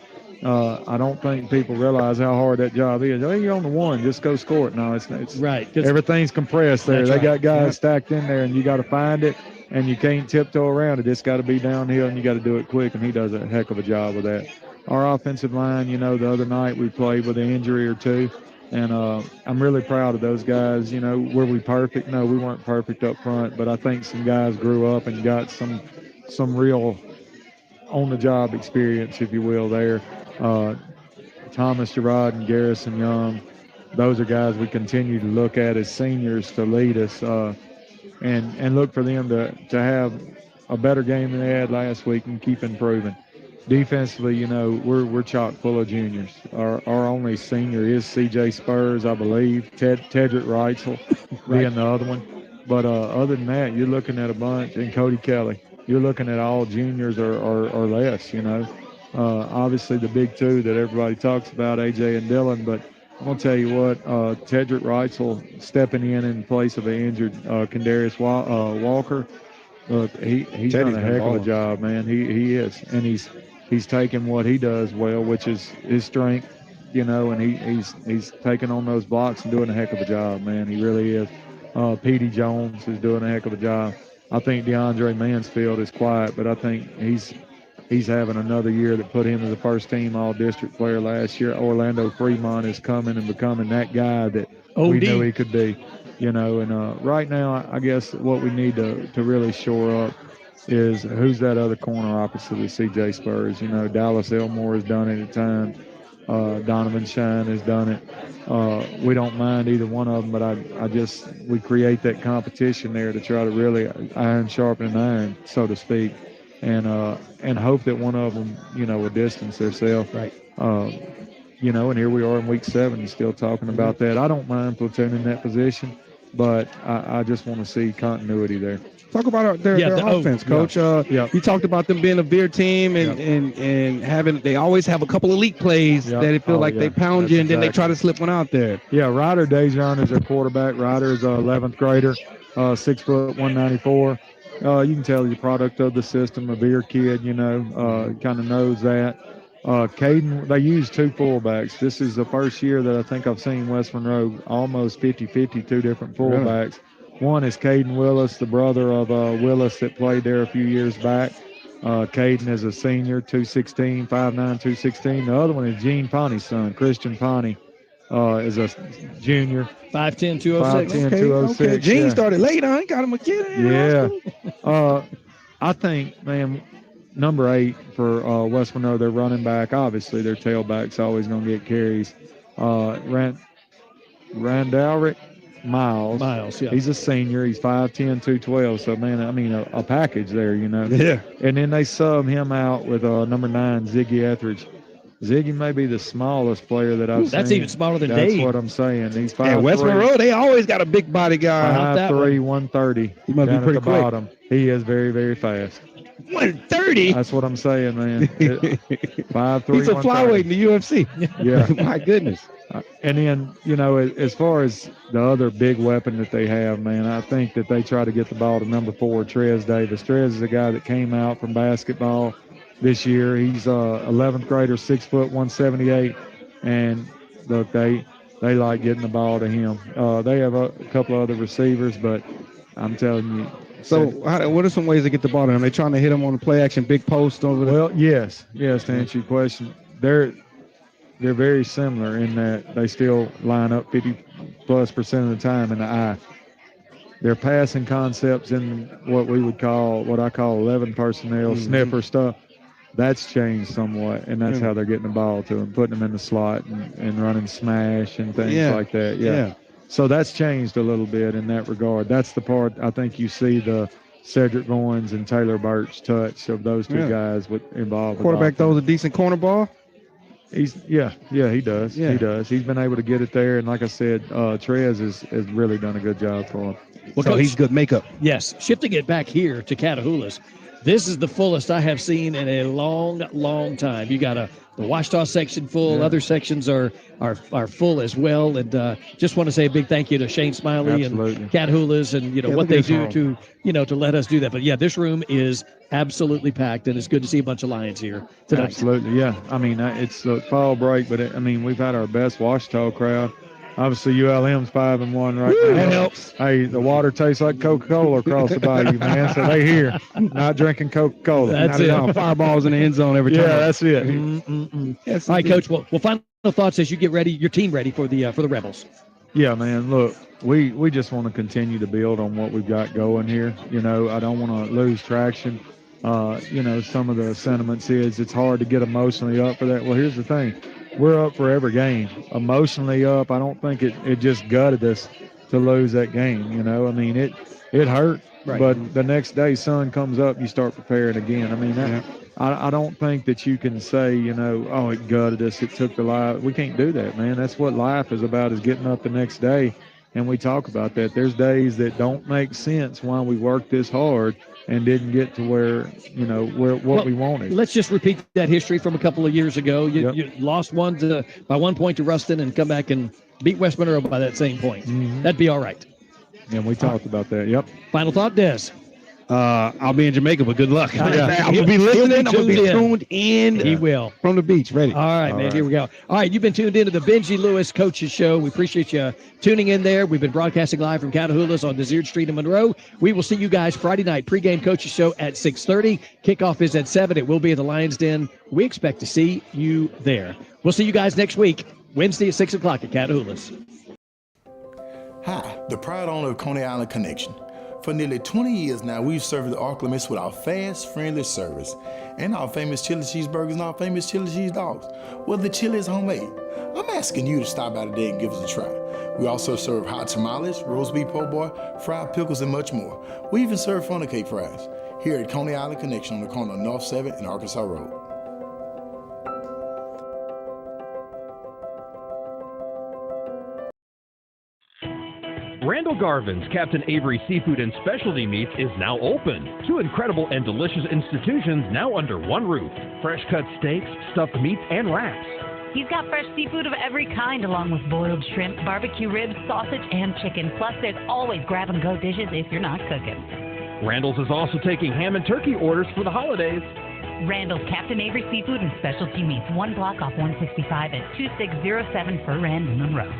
[SPEAKER 2] I don't think people realize how hard that job is. Oh, you're on the one, just go score it. No, it's
[SPEAKER 1] right.
[SPEAKER 2] Everything's compressed there.
[SPEAKER 1] That's
[SPEAKER 2] They
[SPEAKER 1] right.
[SPEAKER 2] got guys stacked in there, and you got to find it, and you can't tiptoe around it. It's got to be downhill, and you got to do it quick, and he does a heck of a job with that. Our offensive line, you know, the other night we played with an injury or two, and I'm really proud of those guys. You know, were we perfect? No, we weren't perfect up front, but I think some guys grew up and got some real on-the-job experience, if you will, there. Thomas Gerard and Garrison Young, those are guys we continue to look at as seniors to lead us and look for them to have a better game than they had last week and keep improving. Defensively, you know, we're chock full of juniors. Our only senior is C.J. Spurs, I believe. Tedrick Reitzel being the other one. But other than that, you're looking at a bunch, and Cody Kelly. You're looking at all juniors or less, you know. Obviously, the big two that everybody talks about, AJ and Dylan, but I'm gonna tell you what, Tedrick Reitzel stepping in place of an injured Kendarius Walker. Look, he's done a heck of a job, man. He is, and he's taken what he does well, which is his strength, and he's taking on those blocks and doing a heck of a job, man. He really is. Petey Jones is doing a heck of a job. I think DeAndre Mansfield is quiet, but I think he's having another year that put him as a first-team All-District player last year. Orlando Fremont is coming and becoming that guy that we knew he could be. And right now, I guess what we need to really shore up is who's that other corner opposite of C.J. Spurs. Dallas Elmore has done it at times. Donovan Shine has done it. We don't mind either one of them, but we create that competition there to try to really iron sharpen iron, so to speak, and hope that one of them, will distance themselves.
[SPEAKER 1] Right.
[SPEAKER 2] And here we are in week 7 still talking about that. I don't mind platooning that position, but I just want to see continuity there.
[SPEAKER 3] Talk about their offense, Coach. You talked about them being a veer team and having they always have a couple of leak plays that it feel like they pound you and then they try to slip one out there.
[SPEAKER 2] Yeah, Ryder Dejon is their quarterback. Ryder is an 11th grader, 6 foot 194. You can tell he's a product of the system, a veer kid. Kind of knows that. Caden, they use 2 fullbacks. This is the first year that I think I've seen West Monroe almost 50-50, 2 different fullbacks. Really? One is Caden Willis, the brother of Willis that played there a few years back. Caden is a senior, 216, 5'9", 216. The other one is Gene Ponty's son, Christian Ponty, is a junior.
[SPEAKER 1] 5'10", 206.
[SPEAKER 2] 5'10", 206.
[SPEAKER 3] Okay. Gene started late on. Got him a kid.
[SPEAKER 2] Yeah. I think, man, number 8 for West Monroe, their running back. Obviously, their tailback's always going to get carries. Randalrick Miles, yeah. He's a senior. He's 5'10", 212. So, man, I mean, a package there,
[SPEAKER 3] Yeah.
[SPEAKER 2] And then they sub him out with number 9, Ziggy Etheridge. Ziggy may be the smallest player that I've seen.
[SPEAKER 1] That's even smaller than Dave.
[SPEAKER 2] That's what I'm saying. He's 5'3".
[SPEAKER 3] Yeah, West Monroe, they always got a big body guy.
[SPEAKER 2] 5'3", 130.
[SPEAKER 3] He must be pretty quick.
[SPEAKER 2] Bottom. He is very, very fast.
[SPEAKER 3] 130?
[SPEAKER 2] That's what I'm saying, man. 5'3",
[SPEAKER 3] He's a flyweight in the UFC.
[SPEAKER 2] Yeah.
[SPEAKER 3] My goodness.
[SPEAKER 2] And then, as far as the other big weapon that they have, man, I think that they try to get the ball to number 4, Trez Davis. Trez is a guy that came out from basketball this year. He's 11th grader, 6 foot 178. And look, they like getting the ball to him. They have a couple of other receivers, but I'm telling you.
[SPEAKER 3] So what are some ways to get the ball to him? Are they trying to hit him on the play action, big post over there?
[SPEAKER 2] Well, yes, to answer your question. They're very similar in that they still line up 50+% of the time in the eye. Their passing concepts in what I call 11 personnel, sniffer stuff, that's changed somewhat, and that's how they're getting the ball to them, putting them in the slot and running smash and things like that. Yeah. So that's changed a little bit in that regard. That's the part I think you see the Cedric Goins and Taylor Birch touch of those 2 guys involved.
[SPEAKER 3] Quarterback throws a decent corner ball?
[SPEAKER 2] He does. Yeah. He does. He's been able to get it there, and like I said, Trez has really done a good job for him.
[SPEAKER 3] Well, so he's good makeup.
[SPEAKER 1] Yes. Shifting it back here to Catahoula's, this is the fullest I have seen in a long, long time. You got the Ouachita section full. Other sections are full as well. And just want to say a big thank you to Shane Smiley and Catahoula's and what they do to let us do that. But yeah, this room is absolutely packed, and it's good to see a bunch of Lions here tonight.
[SPEAKER 2] Absolutely, yeah. I mean, it's a fall break, but we've had our best Ouachita crowd. Obviously, ULM's 5-1 right now.
[SPEAKER 3] That helps.
[SPEAKER 2] Hey, the water tastes like Coca-Cola across the bayou, man. So they here, not drinking Coca-Cola.
[SPEAKER 1] That's it.
[SPEAKER 3] Fireballs in the end zone every time.
[SPEAKER 2] Yeah, that's it.
[SPEAKER 1] Yes, all right, Coach. Well, final thoughts as you get ready, your team ready for the Rebels.
[SPEAKER 2] Yeah, man. Look, we just want to continue to build on what we've got going here. I don't want to lose traction. Some of the sentiments is it's hard to get emotionally up for that. Well, here's the thing. We're up for every game. Emotionally up, I don't think it just gutted us to lose that game. I mean, it hurt, but the next day sun comes up, you start preparing again. I mean, I don't think that you can say, it gutted us, it took the life. We can't do that, man. That's what life is about, is getting up the next day and we talk about that. There's days that don't make sense why we worked this hard and didn't get to where, what we wanted.
[SPEAKER 1] Let's just repeat that history from a couple of years ago. You,
[SPEAKER 2] Yep.
[SPEAKER 1] you lost by 1 point to Ruston and come back and beat West Monroe by that same point.
[SPEAKER 2] Mm-hmm.
[SPEAKER 1] That'd be all right.
[SPEAKER 2] And we talked about that. Yep.
[SPEAKER 1] Final thought, Des.
[SPEAKER 3] I'll be in Jamaica, but good luck. I'm
[SPEAKER 1] Yeah.
[SPEAKER 3] going to be listening. I'm going to be
[SPEAKER 1] Tuned
[SPEAKER 3] tuned in.
[SPEAKER 1] He will.
[SPEAKER 3] From the beach, ready.
[SPEAKER 1] All right, man. Here we go. All right, you've been tuned into the Benji Lewis Coaches Show. We appreciate you tuning in there. We've been broadcasting live from Catahoulas on Desert Street in Monroe. We will see you guys Friday night pregame Coaches Show at 6:30. Kickoff is at 7. It will be at the Lions Den. We expect to see you there. We'll see you guys next week, Wednesday at 6 o'clock at Catahoulas.
[SPEAKER 11] Hi, the proud owner of Coney Island Connection. For nearly 20 years now, we've served the Arklamists with our fast, friendly service and our famous chili cheeseburgers and our famous chili cheese dogs. Well, the chili is homemade. I'm asking you to stop by today and give us a try. We also serve hot tamales, roast beef po' boy, fried pickles, and much more. We even serve funnel cake fries here at Coney Island Connection on the corner of North 7th and Arkansas Road.
[SPEAKER 12] Randall Garvin's Captain Avery Seafood and Specialty Meats is now open. 2 incredible and delicious institutions now under one roof. Fresh cut steaks, stuffed meats, and wraps.
[SPEAKER 13] He's got fresh seafood of every kind, along with boiled shrimp, barbecue ribs, sausage, and chicken. Plus, there's always grab-and-go dishes if you're not cooking.
[SPEAKER 12] Randall's is also taking ham and turkey orders for the holidays.
[SPEAKER 13] Randall's Captain Avery Seafood and Specialty Meats, 1 block off 165 at 2607 for Rand, Monroe.